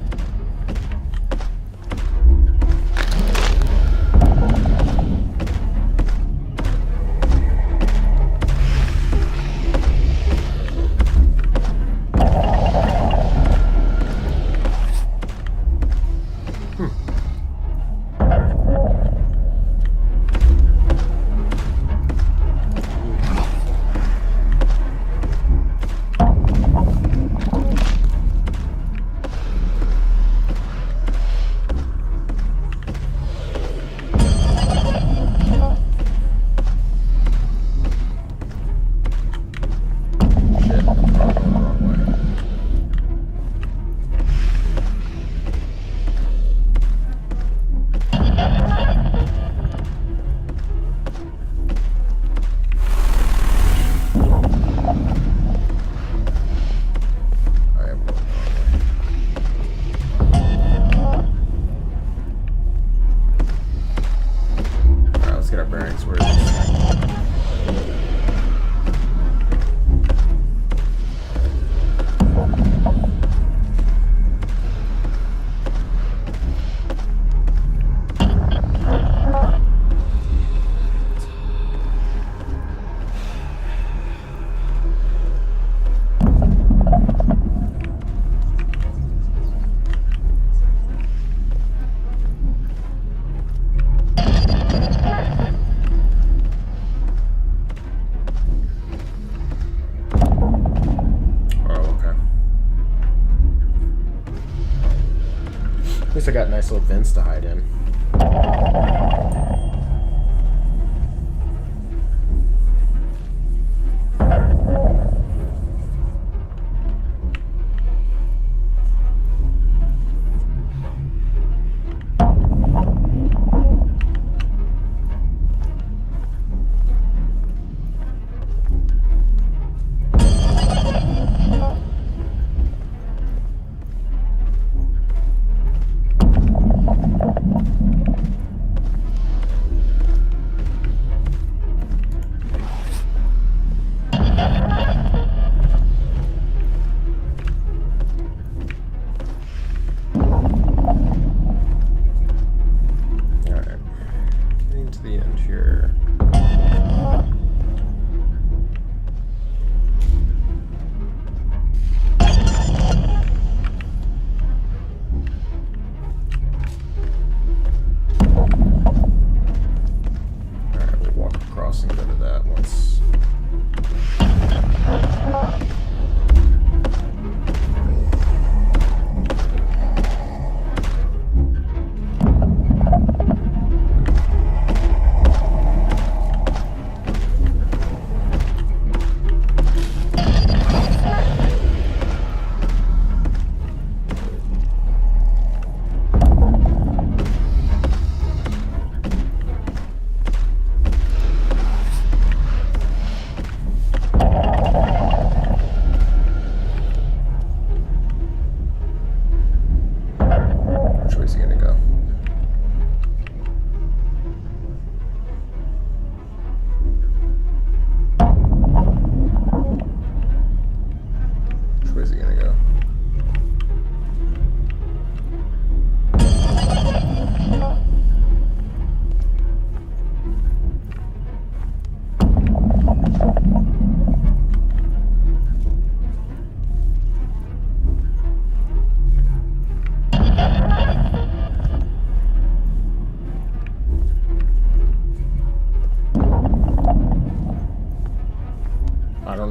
got nice little vents to hide in.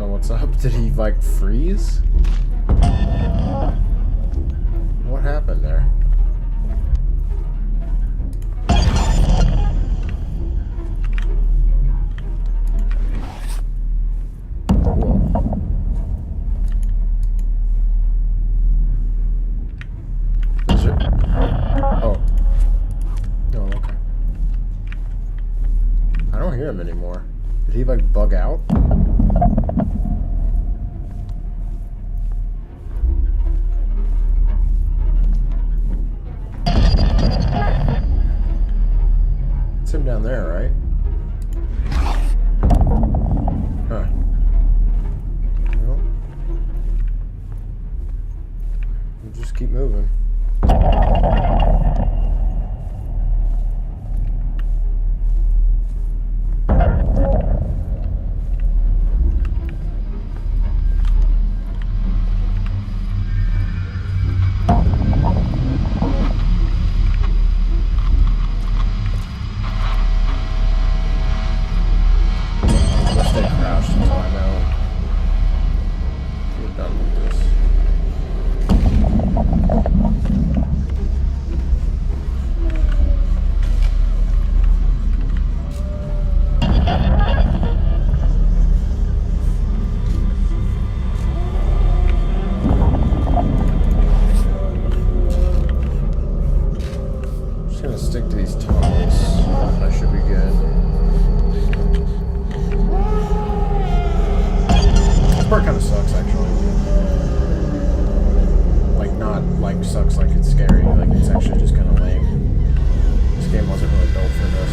What's up? Did he, like, freeze? What happened there? Whoa. Is it? Oh. Oh, okay. I don't hear him anymore. Did he, like, bug out? Him down there, right? Huh. Well, we'll just keep moving. Stick to these tunnels. That should be good. This part kind of sucks, actually. Like, not like sucks like it's scary. Like, it's actually just kind of lame. This game wasn't really built for this.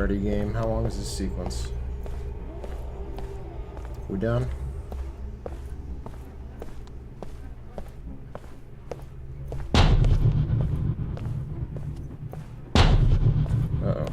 Starty game. How long is this sequence? We done? Uh-oh.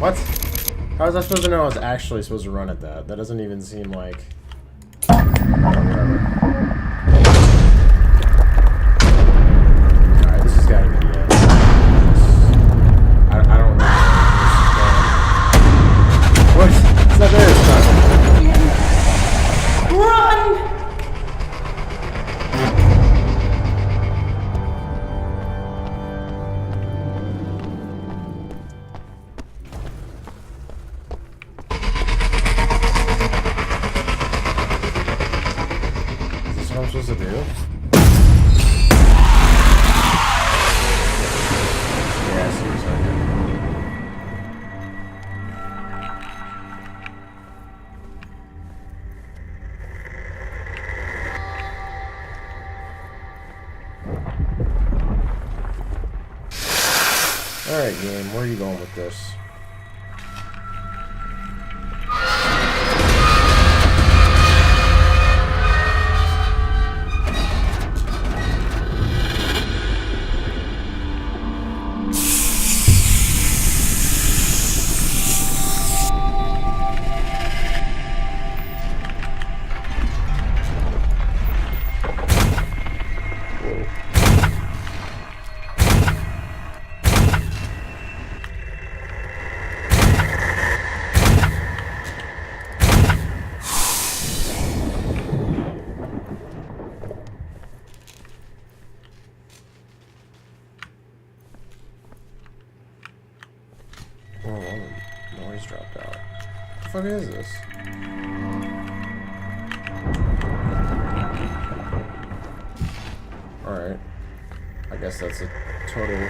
What? How was I supposed to know I was actually supposed to run at that? That doesn't even seem like... Whatever. Alright, this has got to be the end. I don't know where this is going. What? It's not there this time. Run! What I'm supposed to do? Yeah, seriously. Alright, game, where are you going with this? Oh, the noise dropped out. What the fuck is this? Alright. I guess that's a total,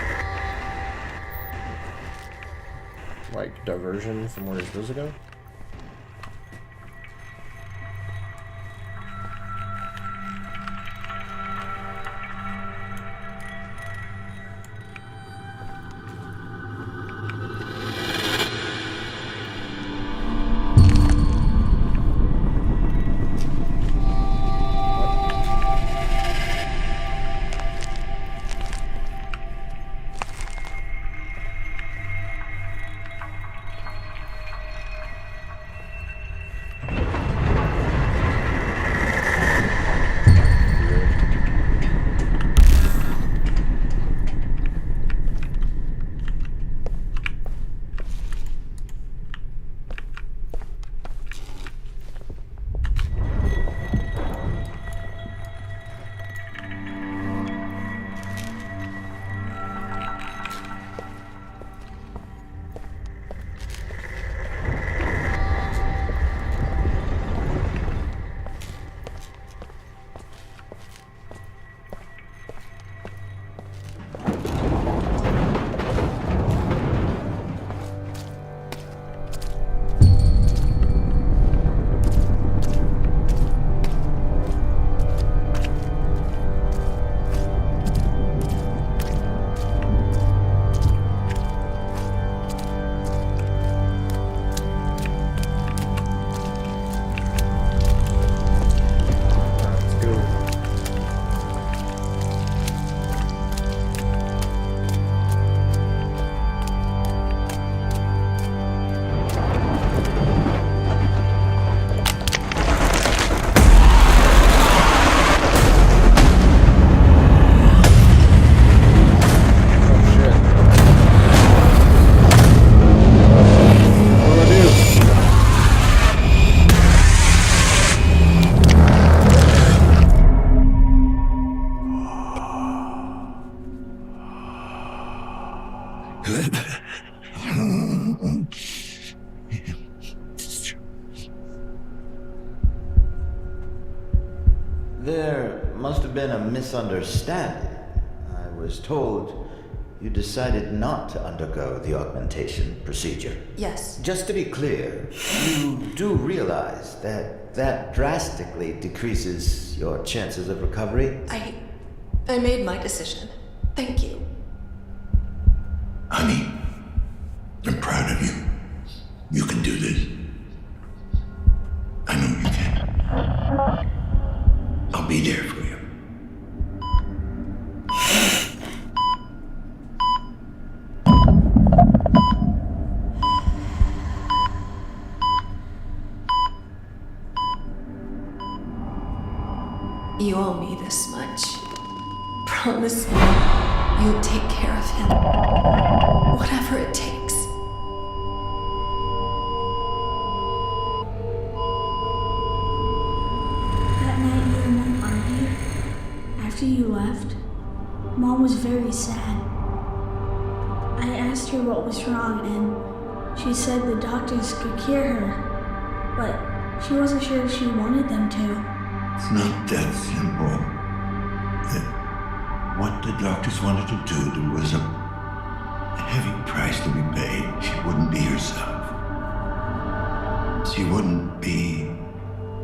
like, diversion from where you're supposed to go? There must have been a misunderstanding. I was told you decided not to undergo the augmentation procedure. Yes. Just to be clear, you do realize that that drastically decreases your chances of recovery? I made my decision. Thank you. Honey, I'm proud of you. You can do this. I know you can. I'll be there for you. You owe me this much. Promise me you'll take care of him. Whatever it takes. That night you and Mom argued, after you left, Mom was very sad. I asked her what was wrong and she said the doctors could cure her, but she wasn't sure if she wanted them to. It's not that simple. What the doctors wanted to do, there was a heavy price to be paid. She wouldn't be herself. She wouldn't be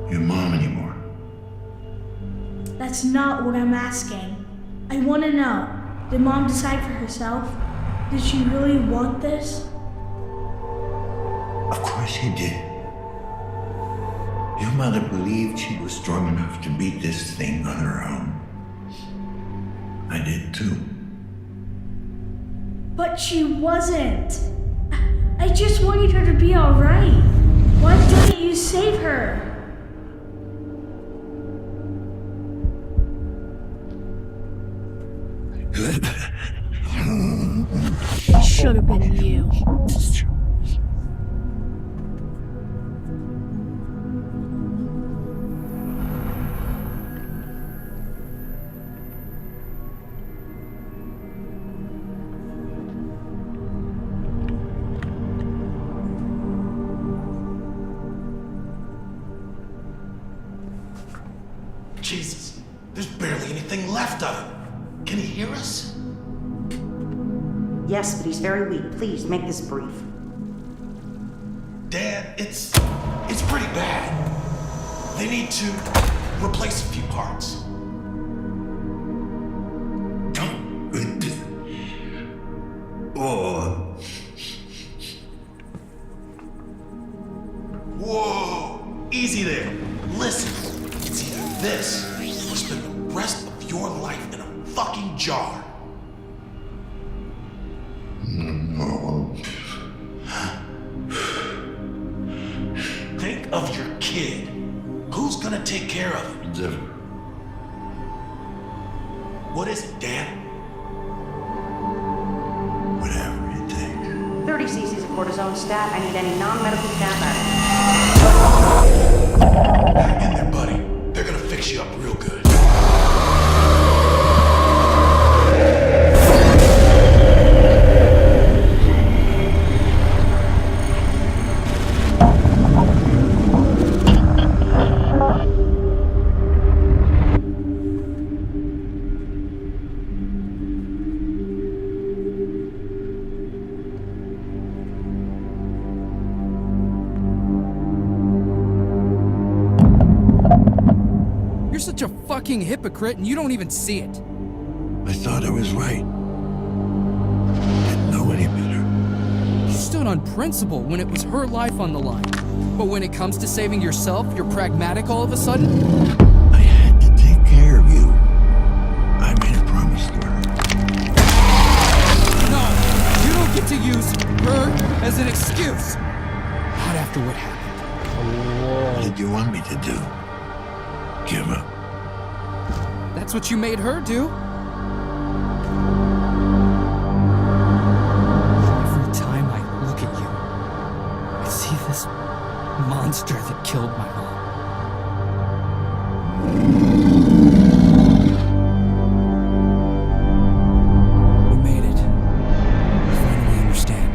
your mom anymore. That's not what I'm asking. I want to know, did Mom decide for herself? Did she really want this? Of course she did. Your mother believed she was strong enough to beat this thing on her own. I did too. But she wasn't. I just wanted her to be alright. Why didn't you save her? It should have been you. Jesus, there's barely anything left of him. Can he hear us? Yes, but he's very weak. Please, make this brief. Dad, it's pretty bad. They need to replace a few parts. Oh. Whoa! Easy there. Listen, it's either this or spend the rest of your life in a fucking jar. No. Think of your kid. Who's gonna take care of him? Zephyr. What is it, Dan? 30 cc's of cortisone stat. I need any non-medical staff added. Hang in there, buddy. They're gonna fix you up real good. You're such a fucking hypocrite and you don't even see it. I thought I was right. Didn't know any better. You stood on principle when it was her life on the line. But when it comes to saving yourself, you're pragmatic all of a sudden? I had to take care of you. I made a promise to her. No, you don't get to use her as an excuse. Not after what happened. What did you want me to do? Give up? That's what you made her do. Every time I look at you, I see this monster that killed my mom. We made it. I finally understand.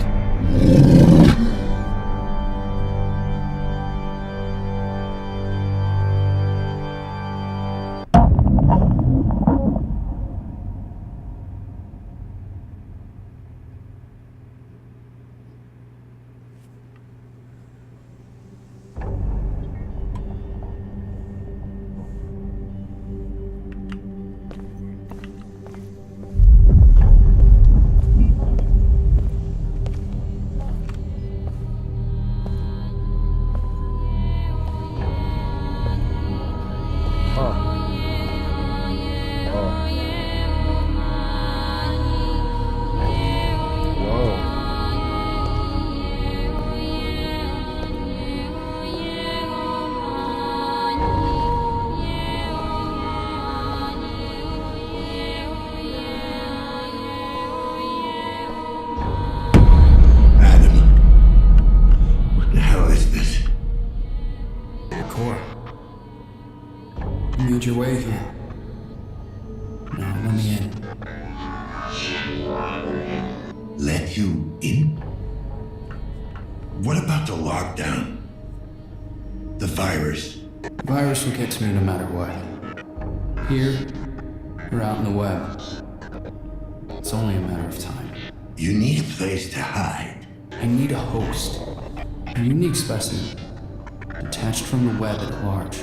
made your way here. Now, let me in. Let you in? What about the lockdown? The virus? The virus will get to me no matter what. Here, or out in the web. It's only a matter of time. You need a place to hide. I need a host. A unique specimen. Detached from the web at large.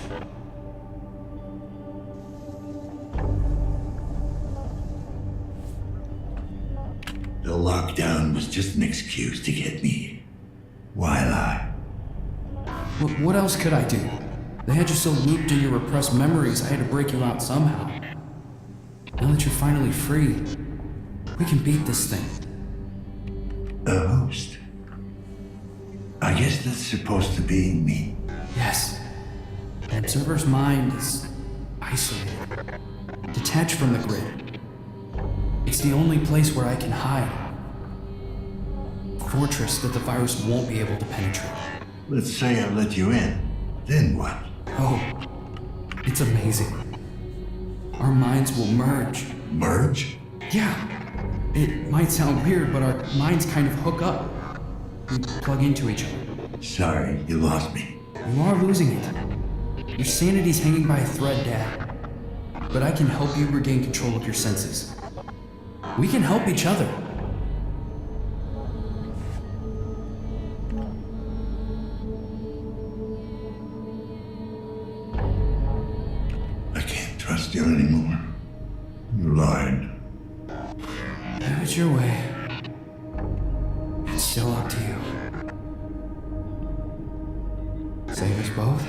The lockdown was just an excuse to get me. Why lie? What else could I do? They had you so looped in your repressed memories, I had to break you out somehow. Now that you're finally free, we can beat this thing. A host? I guess that's supposed to be me. Yes. The observer's mind is isolated, detached from the grid. It's the only place where I can hide. A fortress that the virus won't be able to penetrate. Let's say I let you in. Then what? Oh, it's amazing. Our minds will merge. Merge? Yeah. It might sound weird, but our minds kind of hook up. We plug into each other. Sorry, you lost me. You are losing it. Your sanity's hanging by a thread, Dad. But I can help you regain control of your senses. We can help each other. I can't trust you anymore. You lied. Have it your way. It's still up to you. Save us both?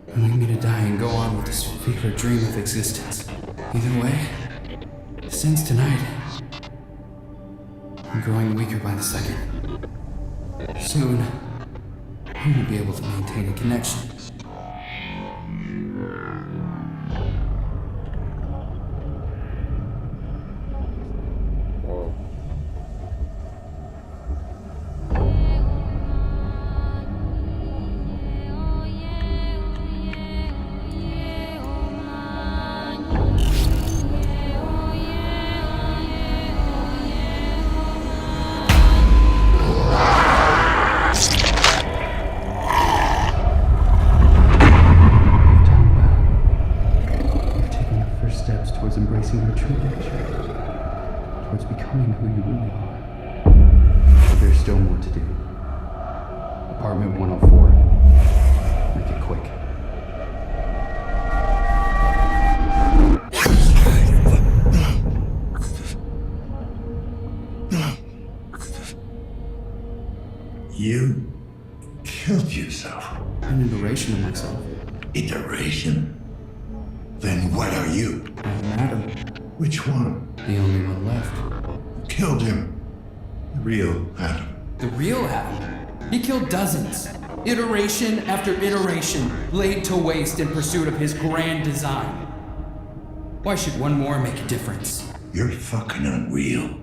And leave me to die and go on with this fever dream of existence. Either way, since tonight, I'm growing weaker by the second. Soon, we won't be able to maintain a connection. Embracing your true nature, towards becoming who you really are. But there's still more to do. Apartment 104. Make it quick. You killed yourself. An iteration of myself. Iteration? Then what are you? I'm Adam. Which one? The only one left. Killed him. The real Adam. The real Adam? He killed dozens. Iteration after iteration, laid to waste in pursuit of his grand design. Why should one more make a difference? You're fucking unreal.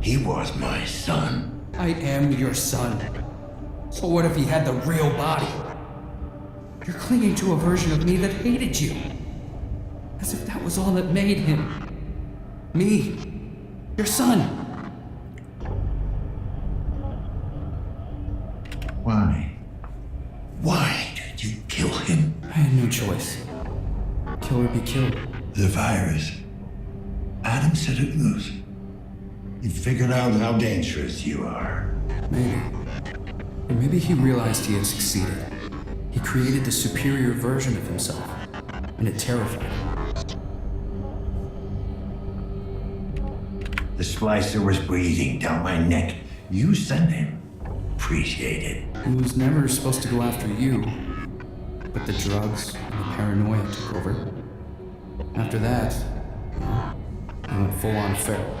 He was my son. I am your son. So what if he had the real body? You're clinging to a version of me that hated you. As if that was all that made him. Me. Your son. Why? Why did you kill him? I had no choice. Kill or be killed. The virus. Adam set it loose. You figured out how dangerous you are. Maybe. Or maybe he realized he had succeeded. He created the superior version of himself. And it terrified him. The splicer was breathing down my neck. You sent him. Appreciate it. He was never supposed to go after you. But the drugs and the paranoia took over. After that, he went full on feral.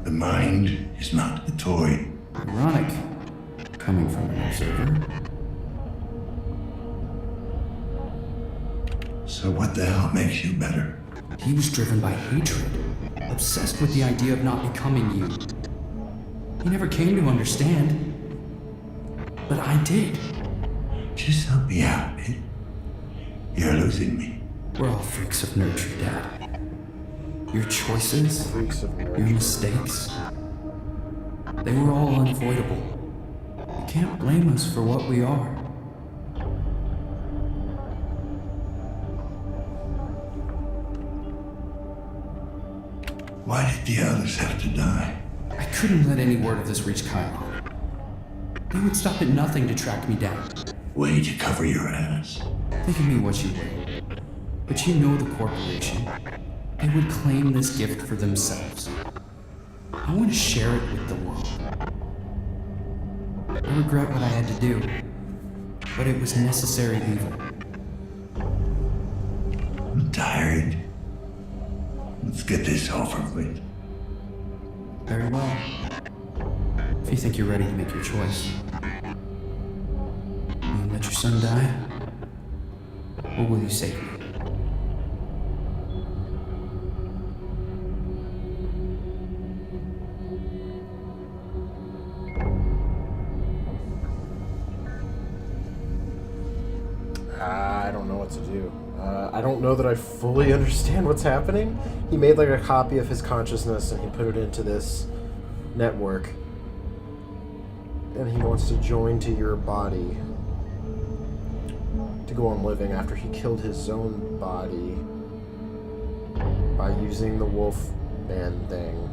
The mind is not a toy. Ironic, coming from an observer. So what the hell makes you better? He was driven by hatred, obsessed with the idea of not becoming you. He never came to understand. But I did. Just help me out, man. You're losing me. We're all freaks of nurture, Dad. Your choices, your mistakes, they were all unavoidable. You can't blame us for what we are. Why did the others have to die? I couldn't let any word of this reach Chiron. They would stop at nothing to track me down. Way to cover your ass. Think of me what you will. But you know the corporation. They would claim this gift for themselves. I want to share it with the world. I regret what I had to do, but it was necessary evil. I'm tired. Let's get this over with. Very well. If you think you're ready to make your choice. Will you let your son die? Or will you save me? I don't know what to do. I don't know that I fully understand what's happening. He made like a copy of his consciousness and he put it into this network. And he wants to join to your body to go on living after he killed his own body by using the wolf man thing.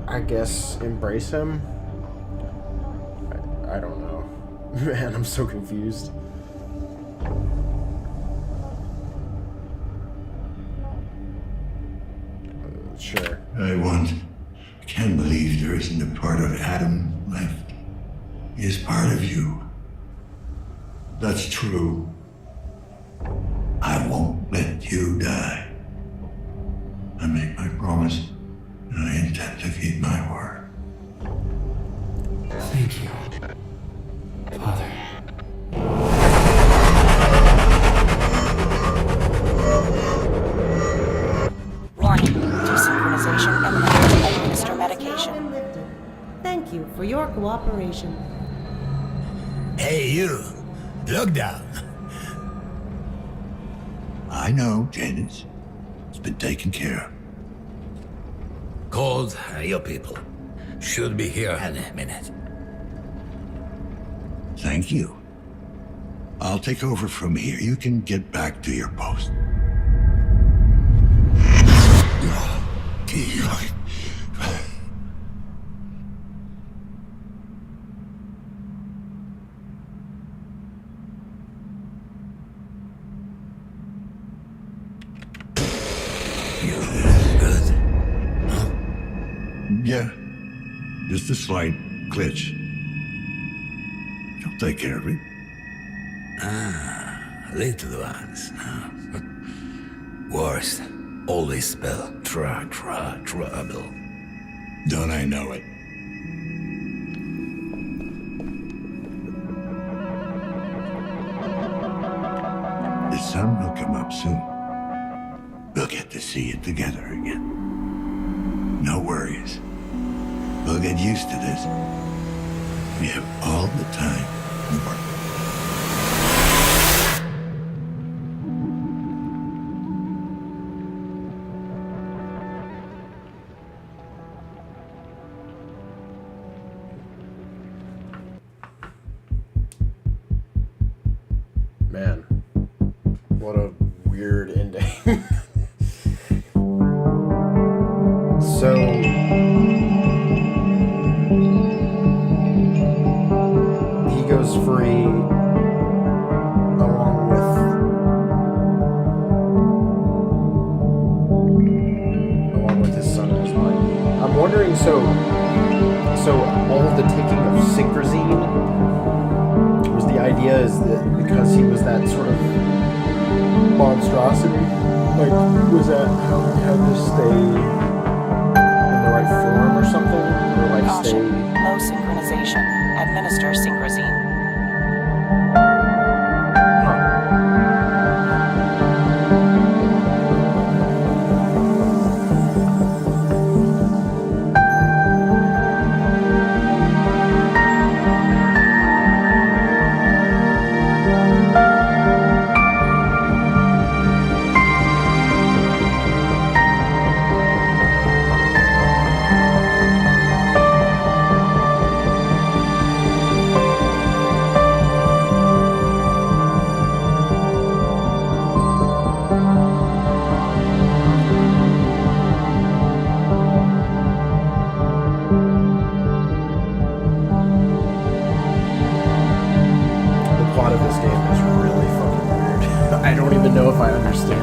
I guess embrace him? I don't know. Man, I'm so confused. Sure. I can't believe there isn't a part of Adam left. He is part of you. That's true. I won't let you die. I make my promise, and I intend to keep my word. Thank you, Father. Warning, desynchronization imminent. Administer medication. Thank you for your cooperation. Hey, you. Look down. I know, Janice. It's been taken care of. Cold, your people. Should be here any minute. Thank you. I'll take over from here. You can get back to your post. Yeah, just a slight glitch. She'll take care of it. Ah, little ones. Worst. Always spell trouble. Don't I know it? The sun will come up soon. We'll get to see it together again. No worries. We'll get used to this. We have all the time in the world. Man, what a weird ending. So, he goes free along with his son and his wife. I'm wondering, so all of the taking of Synchrozine, was the idea is that because he was that sort of monstrosity, like, was that how he had to stay in the right form or something? Or like stay... Low synchronization. Administer Synchrozine. even know if I understand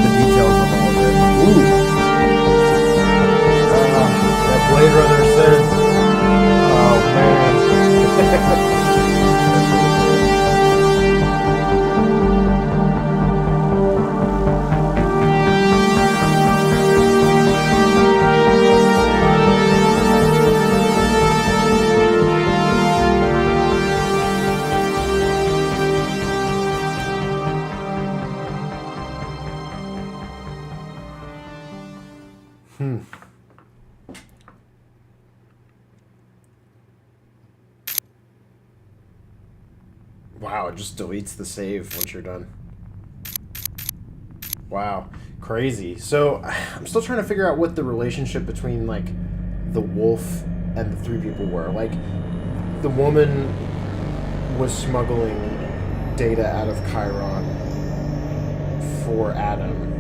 the details of all of it. Ooh! That Blade Runner synth. Oh, man. Wow, it just deletes the save once you're done. Wow, crazy. So, I'm still trying to figure out what the relationship between, like, the wolf and the three people were. Like, the woman was smuggling data out of Chiron for Adam,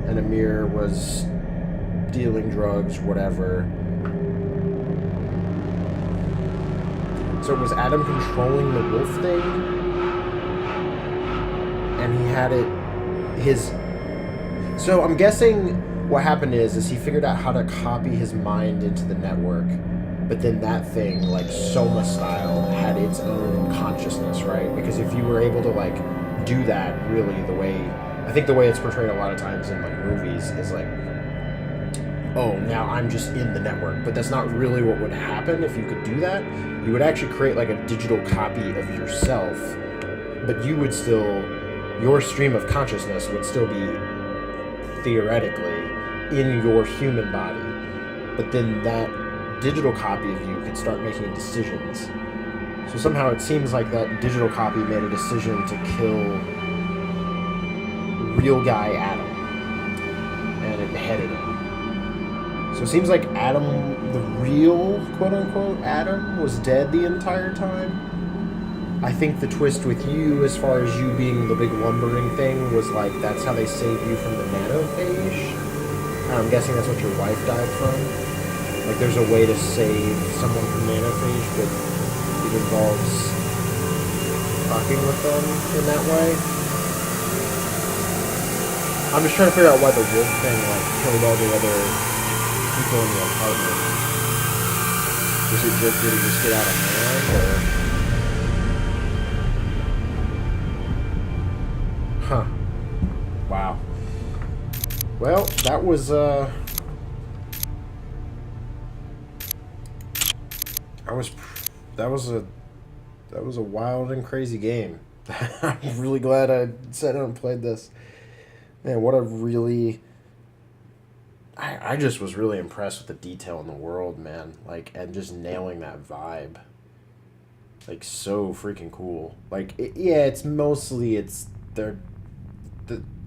and Amir was dealing drugs, whatever. So was Adam controlling the wolf thing? And he had it his... So I'm guessing what happened is he figured out how to copy his mind into the network, but then that thing, like Soma style, had its own consciousness, right? Because if you were able to, like, do that really the way... I think the way it's portrayed a lot of times in, like, movies is like, oh, now I'm just in the network. But that's not really what would happen if you could do that. You would actually create like a digital copy of yourself, but you would still, your stream of consciousness would still be theoretically in your human body. But then that digital copy of you could start making decisions. So somehow it seems like that digital copy made a decision to kill real guy Adam, and it beheaded him. So it seems like Adam, the real quote-unquote Adam, was dead the entire time. I think the twist with you, as far as you being the big lumbering thing, was like that's how they save you from the nanophage. I'm guessing that's what your wife died from. Like there's a way to save someone from nanophage, but it involves fucking with them in that way. I'm just trying to figure out why the wolf thing like killed all the other people in the apartment. Did it just get out of hand, or? Huh. Wow. Well, that was a wild and crazy game. I'm really glad I sat down and played this. Man, what a really... I just was really impressed with the detail in the world, man. Like, and just nailing that vibe. Like, so freaking cool. Like, it's mostly,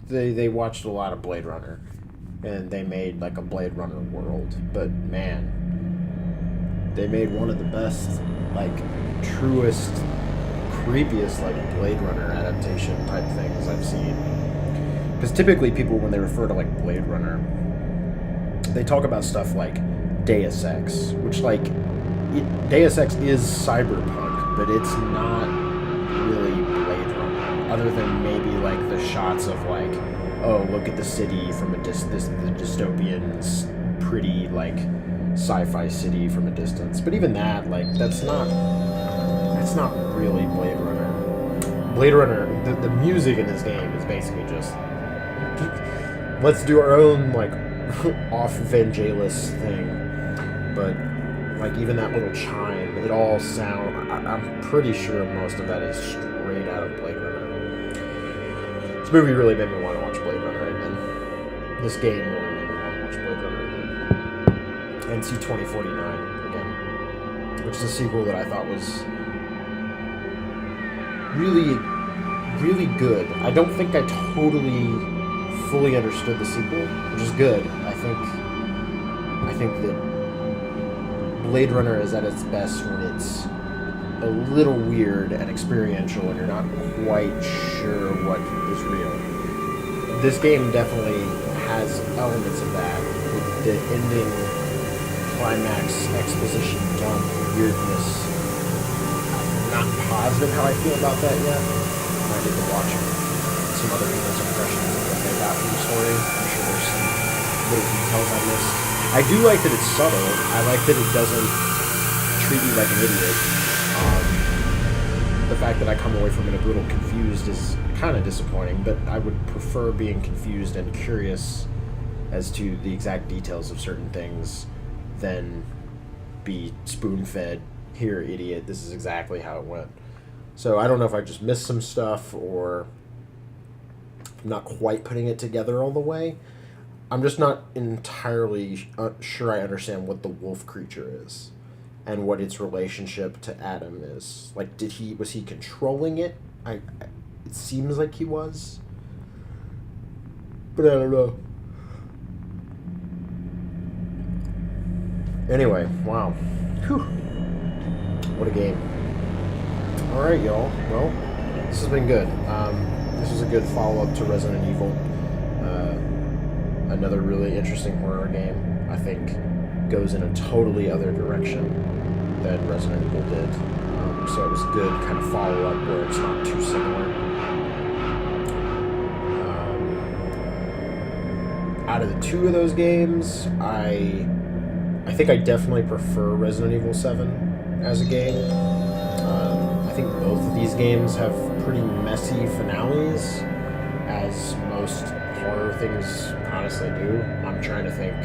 they watched a lot of Blade Runner. And they made, like, a Blade Runner world. But, man, they made one of the best, like, truest, creepiest, like, Blade Runner adaptation type things I've seen. Because typically people, when they refer to, like, Blade Runner, they talk about stuff like Deus Ex, which, like, Deus Ex is cyberpunk, but it's not really Blade Runner, other than maybe, like, the shots of, like, oh, look at the city from the dystopian, pretty, like, sci-fi city from a distance. But even that, like, that's not really Blade Runner. Blade Runner, the music in this game is basically just, let's do our own, like, off Vangelis thing. But, like, even that little chime, it all sound, I'm pretty sure most of that is straight out of Blade Runner. This movie really made me want to watch Blade Runner again. This game really made me want to watch Blade Runner again. NC 2049 again. Which is a sequel that I thought was really, really good. I don't think I totally fully understood the sequel, which is good. I think that Blade Runner is at its best when it's a little weird and experiential and you're not quite sure what is real. This game definitely has elements of that, with the ending climax exposition dump weirdness. I'm not positive how I feel about that yet. I need to watch it. some other people's impressions of what they got from the story. I'm sure there's some little details I missed. I do like that it's subtle. I like that it doesn't treat you like an idiot. The fact that I come away from it a little confused is kind of disappointing, but I would prefer being confused and curious as to the exact details of certain things than be spoon-fed, here, idiot, this is exactly how it went. So I don't know if I just missed some stuff or I'm not quite putting it together all the way. I'm just not entirely sure I understand what the wolf creature is and what its relationship to Adam is. Like, was he controlling it? It seems like he was, but I don't know. Anyway, wow. Whew. What a game. Alright, y'all. Well, this has been good. This was a good follow-up to Resident Evil. Another really interesting horror game. I think goes in a totally other direction than Resident Evil did. So it was a good kind of follow-up where it's not too similar. Out of the two of those games, I think I definitely prefer Resident Evil 7 as a game. I think both of these games have pretty messy finales, as most horror things honestly do. I'm trying to think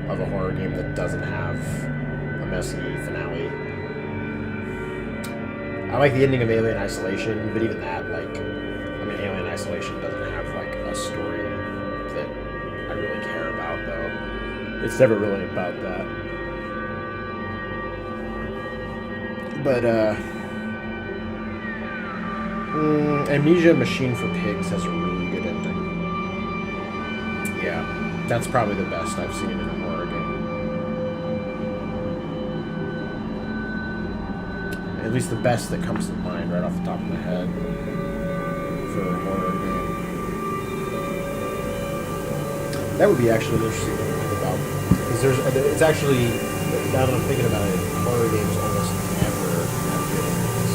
of a horror game that doesn't have a messy finale. I like the ending of Alien Isolation, but even that, Alien Isolation doesn't have, a story that I really care about, though. It's never really about that. But, Amnesia Machine for Pigs has a really good ending. Yeah, that's probably the best I've seen in a horror game. At least the best that comes to mind right off the top of my head for a horror game. That would be actually interesting to think about. Because it's actually, now that I'm thinking about it, horror games almost never have good endings.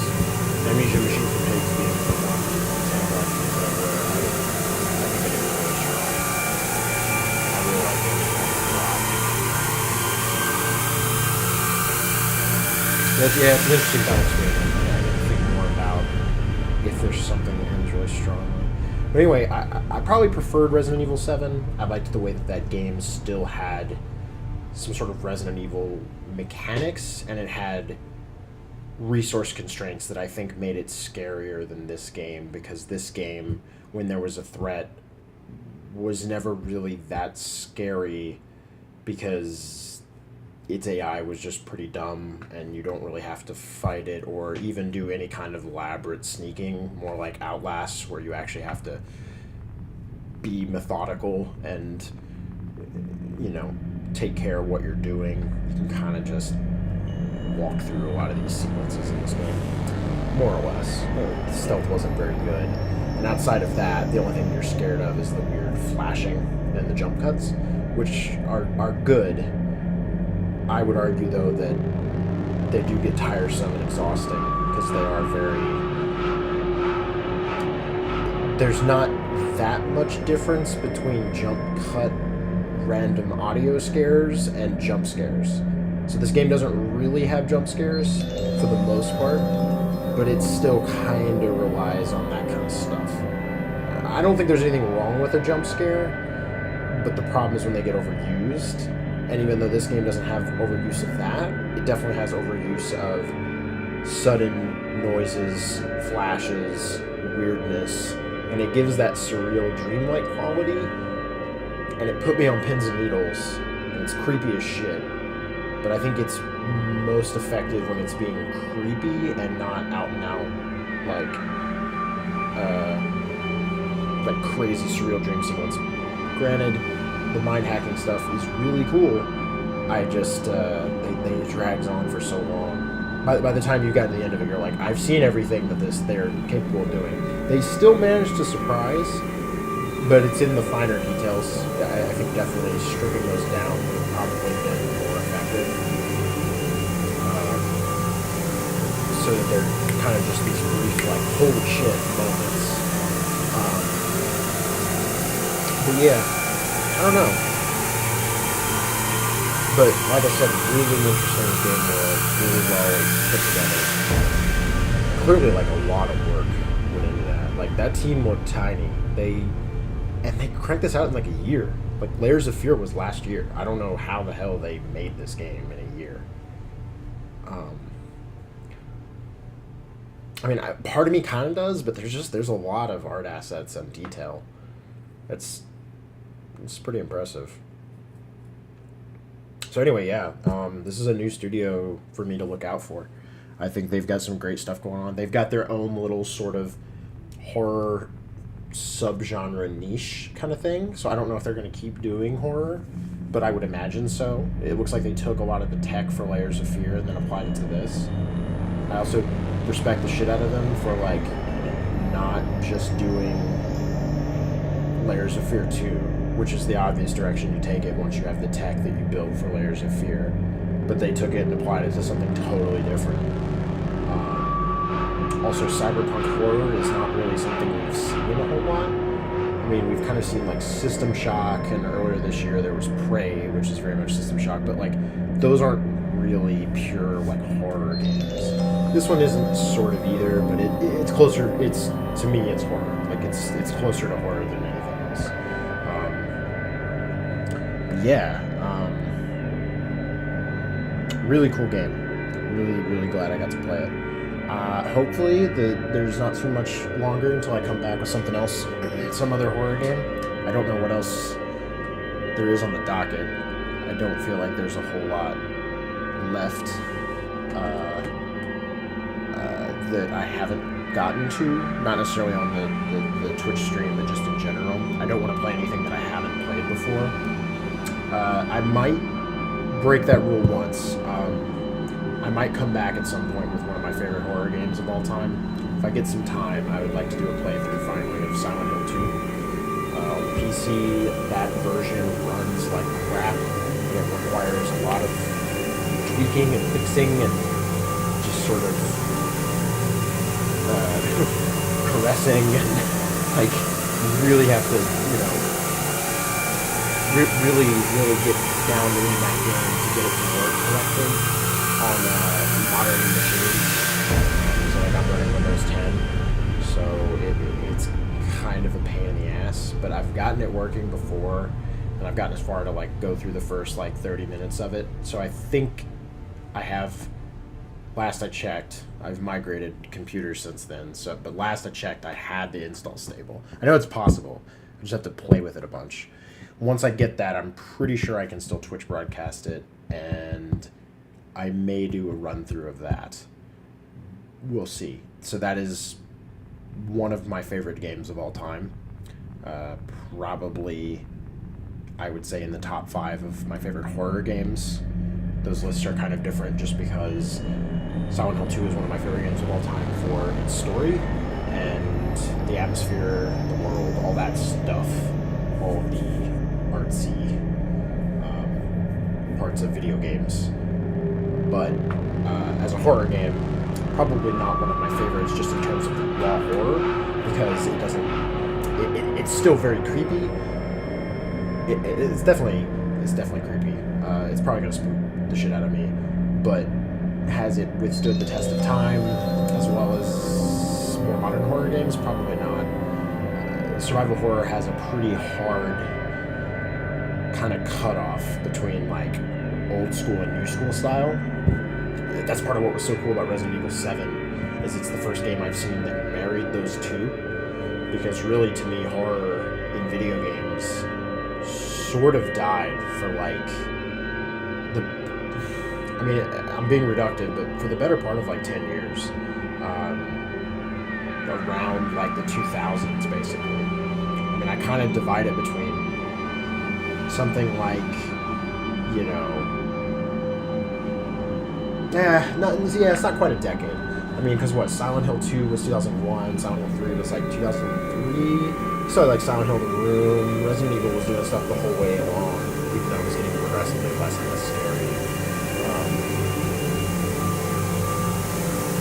Amnesia Machine for Pigs being the one example I can think of where I think it is really strong. I really like it. It's an interesting kind of experience. I didn't think more about if there's something that ends really strongly. But anyway, I probably preferred Resident Evil 7. I liked the way that game still had some sort of Resident Evil mechanics, and it had resource constraints that I think made it scarier than this game, because this game, when there was a threat, was never really that scary because its AI was just pretty dumb and you don't really have to fight it or even do any kind of elaborate sneaking, more like Outlast, where you actually have to be methodical and, take care of what you're doing. You can kind of just walk through a lot of these sequences in this game, more or less. The stealth wasn't very good. And outside of that, the only thing you're scared of is the weird flashing and the jump cuts, which are good. I would argue, though, that they do get tiresome and exhausting because they are there's not that much difference between jump cut random audio scares and jump scares. So this game doesn't really have jump scares for the most part, but it still kind of relies on that kind of stuff. I don't think there's anything wrong with a jump scare, but the problem is when they get overused. And even though this game doesn't have overuse of that, it definitely has overuse of sudden noises, flashes, weirdness, and it gives that surreal, dreamlike quality. And it put me on pins and needles, and it's creepy as shit. But I think it's most effective when it's being creepy and not out and out like crazy surreal dream sequence. Granted, the mind hacking stuff is really cool. I just it drags on for so long. By the time you got to the end of it, you're like, I've seen everything that they're capable of doing. They still manage to surprise, but it's in the finer details. I think definitely stripping those down would have probably been more effective. So that they're kind of just these brief, holy shit moments. But yeah, I don't know. But like I said, really interesting game world, really well put together. Clearly, like a lot of work went into that. Like that team looked tiny. They cranked this out in like a year. Like Layers of Fear was last year. I don't know how the hell they made this game in a year. I mean, part of me kind of does, but there's a lot of art assets and detail. It's pretty impressive. So anyway, yeah, this is a new studio for me to look out for. I think they've got some great stuff going on. They've got their own little sort of horror subgenre niche kind of thing. So I don't know if they're going to keep doing horror, but I would imagine so. It looks like they took a lot of the tech for Layers of Fear and then applied it to this. I also respect the shit out of them for like not just doing Layers of Fear 2, which is the obvious direction you take it once you have the tech that you built for Layers of Fear. But they took it and applied it to something totally different. Also, cyberpunk horror is not really something we've seen a whole lot. I mean, we've kind of seen like System Shock, and earlier this year there was Prey, which is very much System Shock, but like those aren't really pure like horror games. This one isn't sort of either, but it's closer. To me, it's horror. Like it's closer to horror than anything else. Really cool game. Really glad I got to play it. Hopefully there's not too much longer until I come back with something else, some other horror game. I don't know what else there is on the docket. I don't feel like there's a whole lot left that I haven't gotten to. Not necessarily on the Twitch stream, but just in general. I don't want to play anything that I haven't played before. I might break that rule once. I might come back at some point with one of my favorite horror games of all time. If I get some time, I would like to do a playthrough finally of Silent Hill 2. On the PC, that version runs like crap. It requires a lot of tweaking and fixing and just sort of caressing and like you really have to, really get down in that game to get it to work correctly on modern machines. So like I'm running Windows 10, so it's kind of a pain in the ass, but I've gotten it working before, and I've gotten as far to like go through the first like 30 minutes of it. So I think I have. Last I checked, I've migrated computers since then. But last I checked, I had the install stable. I know it's possible. I just have to play with it a bunch. Once I get that, I'm pretty sure I can still Twitch broadcast it, and I may do a run through of that. We'll see. So that is one of my favorite games of all time. Probably, I would say in the top 5 of my favorite horror games. Those lists are kind of different just because Silent Hill 2 is one of my favorite games of all time for its story and the atmosphere, the world, all that stuff, all of the artsy parts of video games. But as a horror game, probably not one of my favorites just in terms of the raw horror, because it doesn't, it's still very creepy. It's definitely creepy. It's probably gonna spook the shit out of me, but has it withstood the test of time as well as more modern horror games? Probably not. Survival horror has a pretty hard kind of cutoff between like old school and new school style. That's part of what was so cool about Resident Evil 7, is it's the first game I've seen that married those two, because really to me horror in video games sort of died for like I'm being reductive, but for the better part of like 10 years, around like the 2000s basically. I mean, I kind of divide it between something like, it's not quite a decade. I mean, because what, Silent Hill 2 was 2001, Silent Hill 3 was like 2003, so like Silent Hill The Room, Resident Evil was doing stuff the whole way along, even though it was getting progressively less and less scary.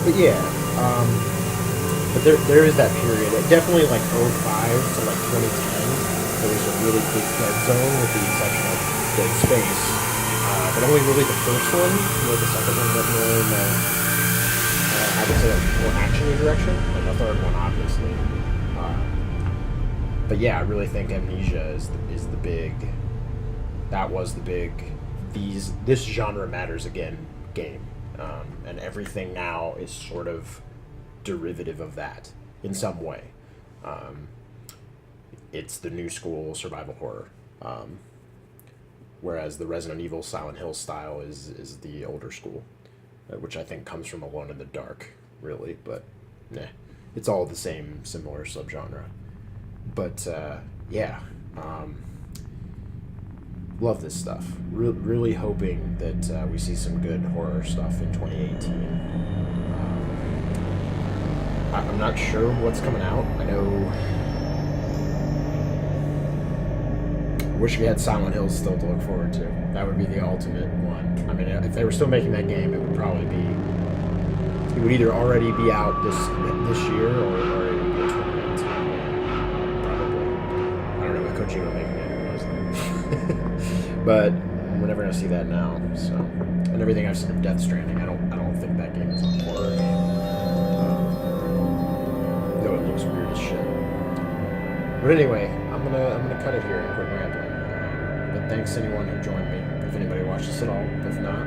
But yeah, but there is that period, definitely like 05 to like 2010, there was a really big dead zone with the exception of Dead Space. But only really the first one, the second one went more in I would say a more action-y direction, and the third one obviously. But yeah, I really think Amnesia is the big. That was the big. This genre matters again game, and everything now is sort of derivative of that in some way. It's the new school survival horror, whereas the Resident Evil, Silent Hill style is the older school, which I think comes from Alone in the Dark, really. But it's all the same, similar subgenre. But yeah, love this stuff. Really hoping that we see some good horror stuff in 2018. I'm not sure what's coming out. I know. I wish we had Silent Hill still to look forward to. That would be the ultimate one. I mean, if they were still making that game, it would probably be. It would either already be out this year or it would be 2019. Probably. I don't know with Kojima making it. Who knows? But we're never gonna see that now. So, and everything I've seen of Death Stranding, I don't think that game is a horror game. Though it looks weird as shit. But anyway, I'm gonna cut it here and quit rambling. But thanks to anyone who joined me. If anybody watched this at all, if not,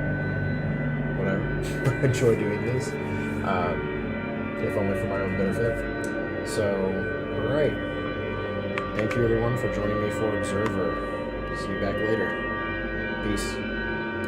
whatever. I enjoy doing this, if only for my own benefit. So, all right. Thank you everyone for joining me for Observer. See you back later. Peace.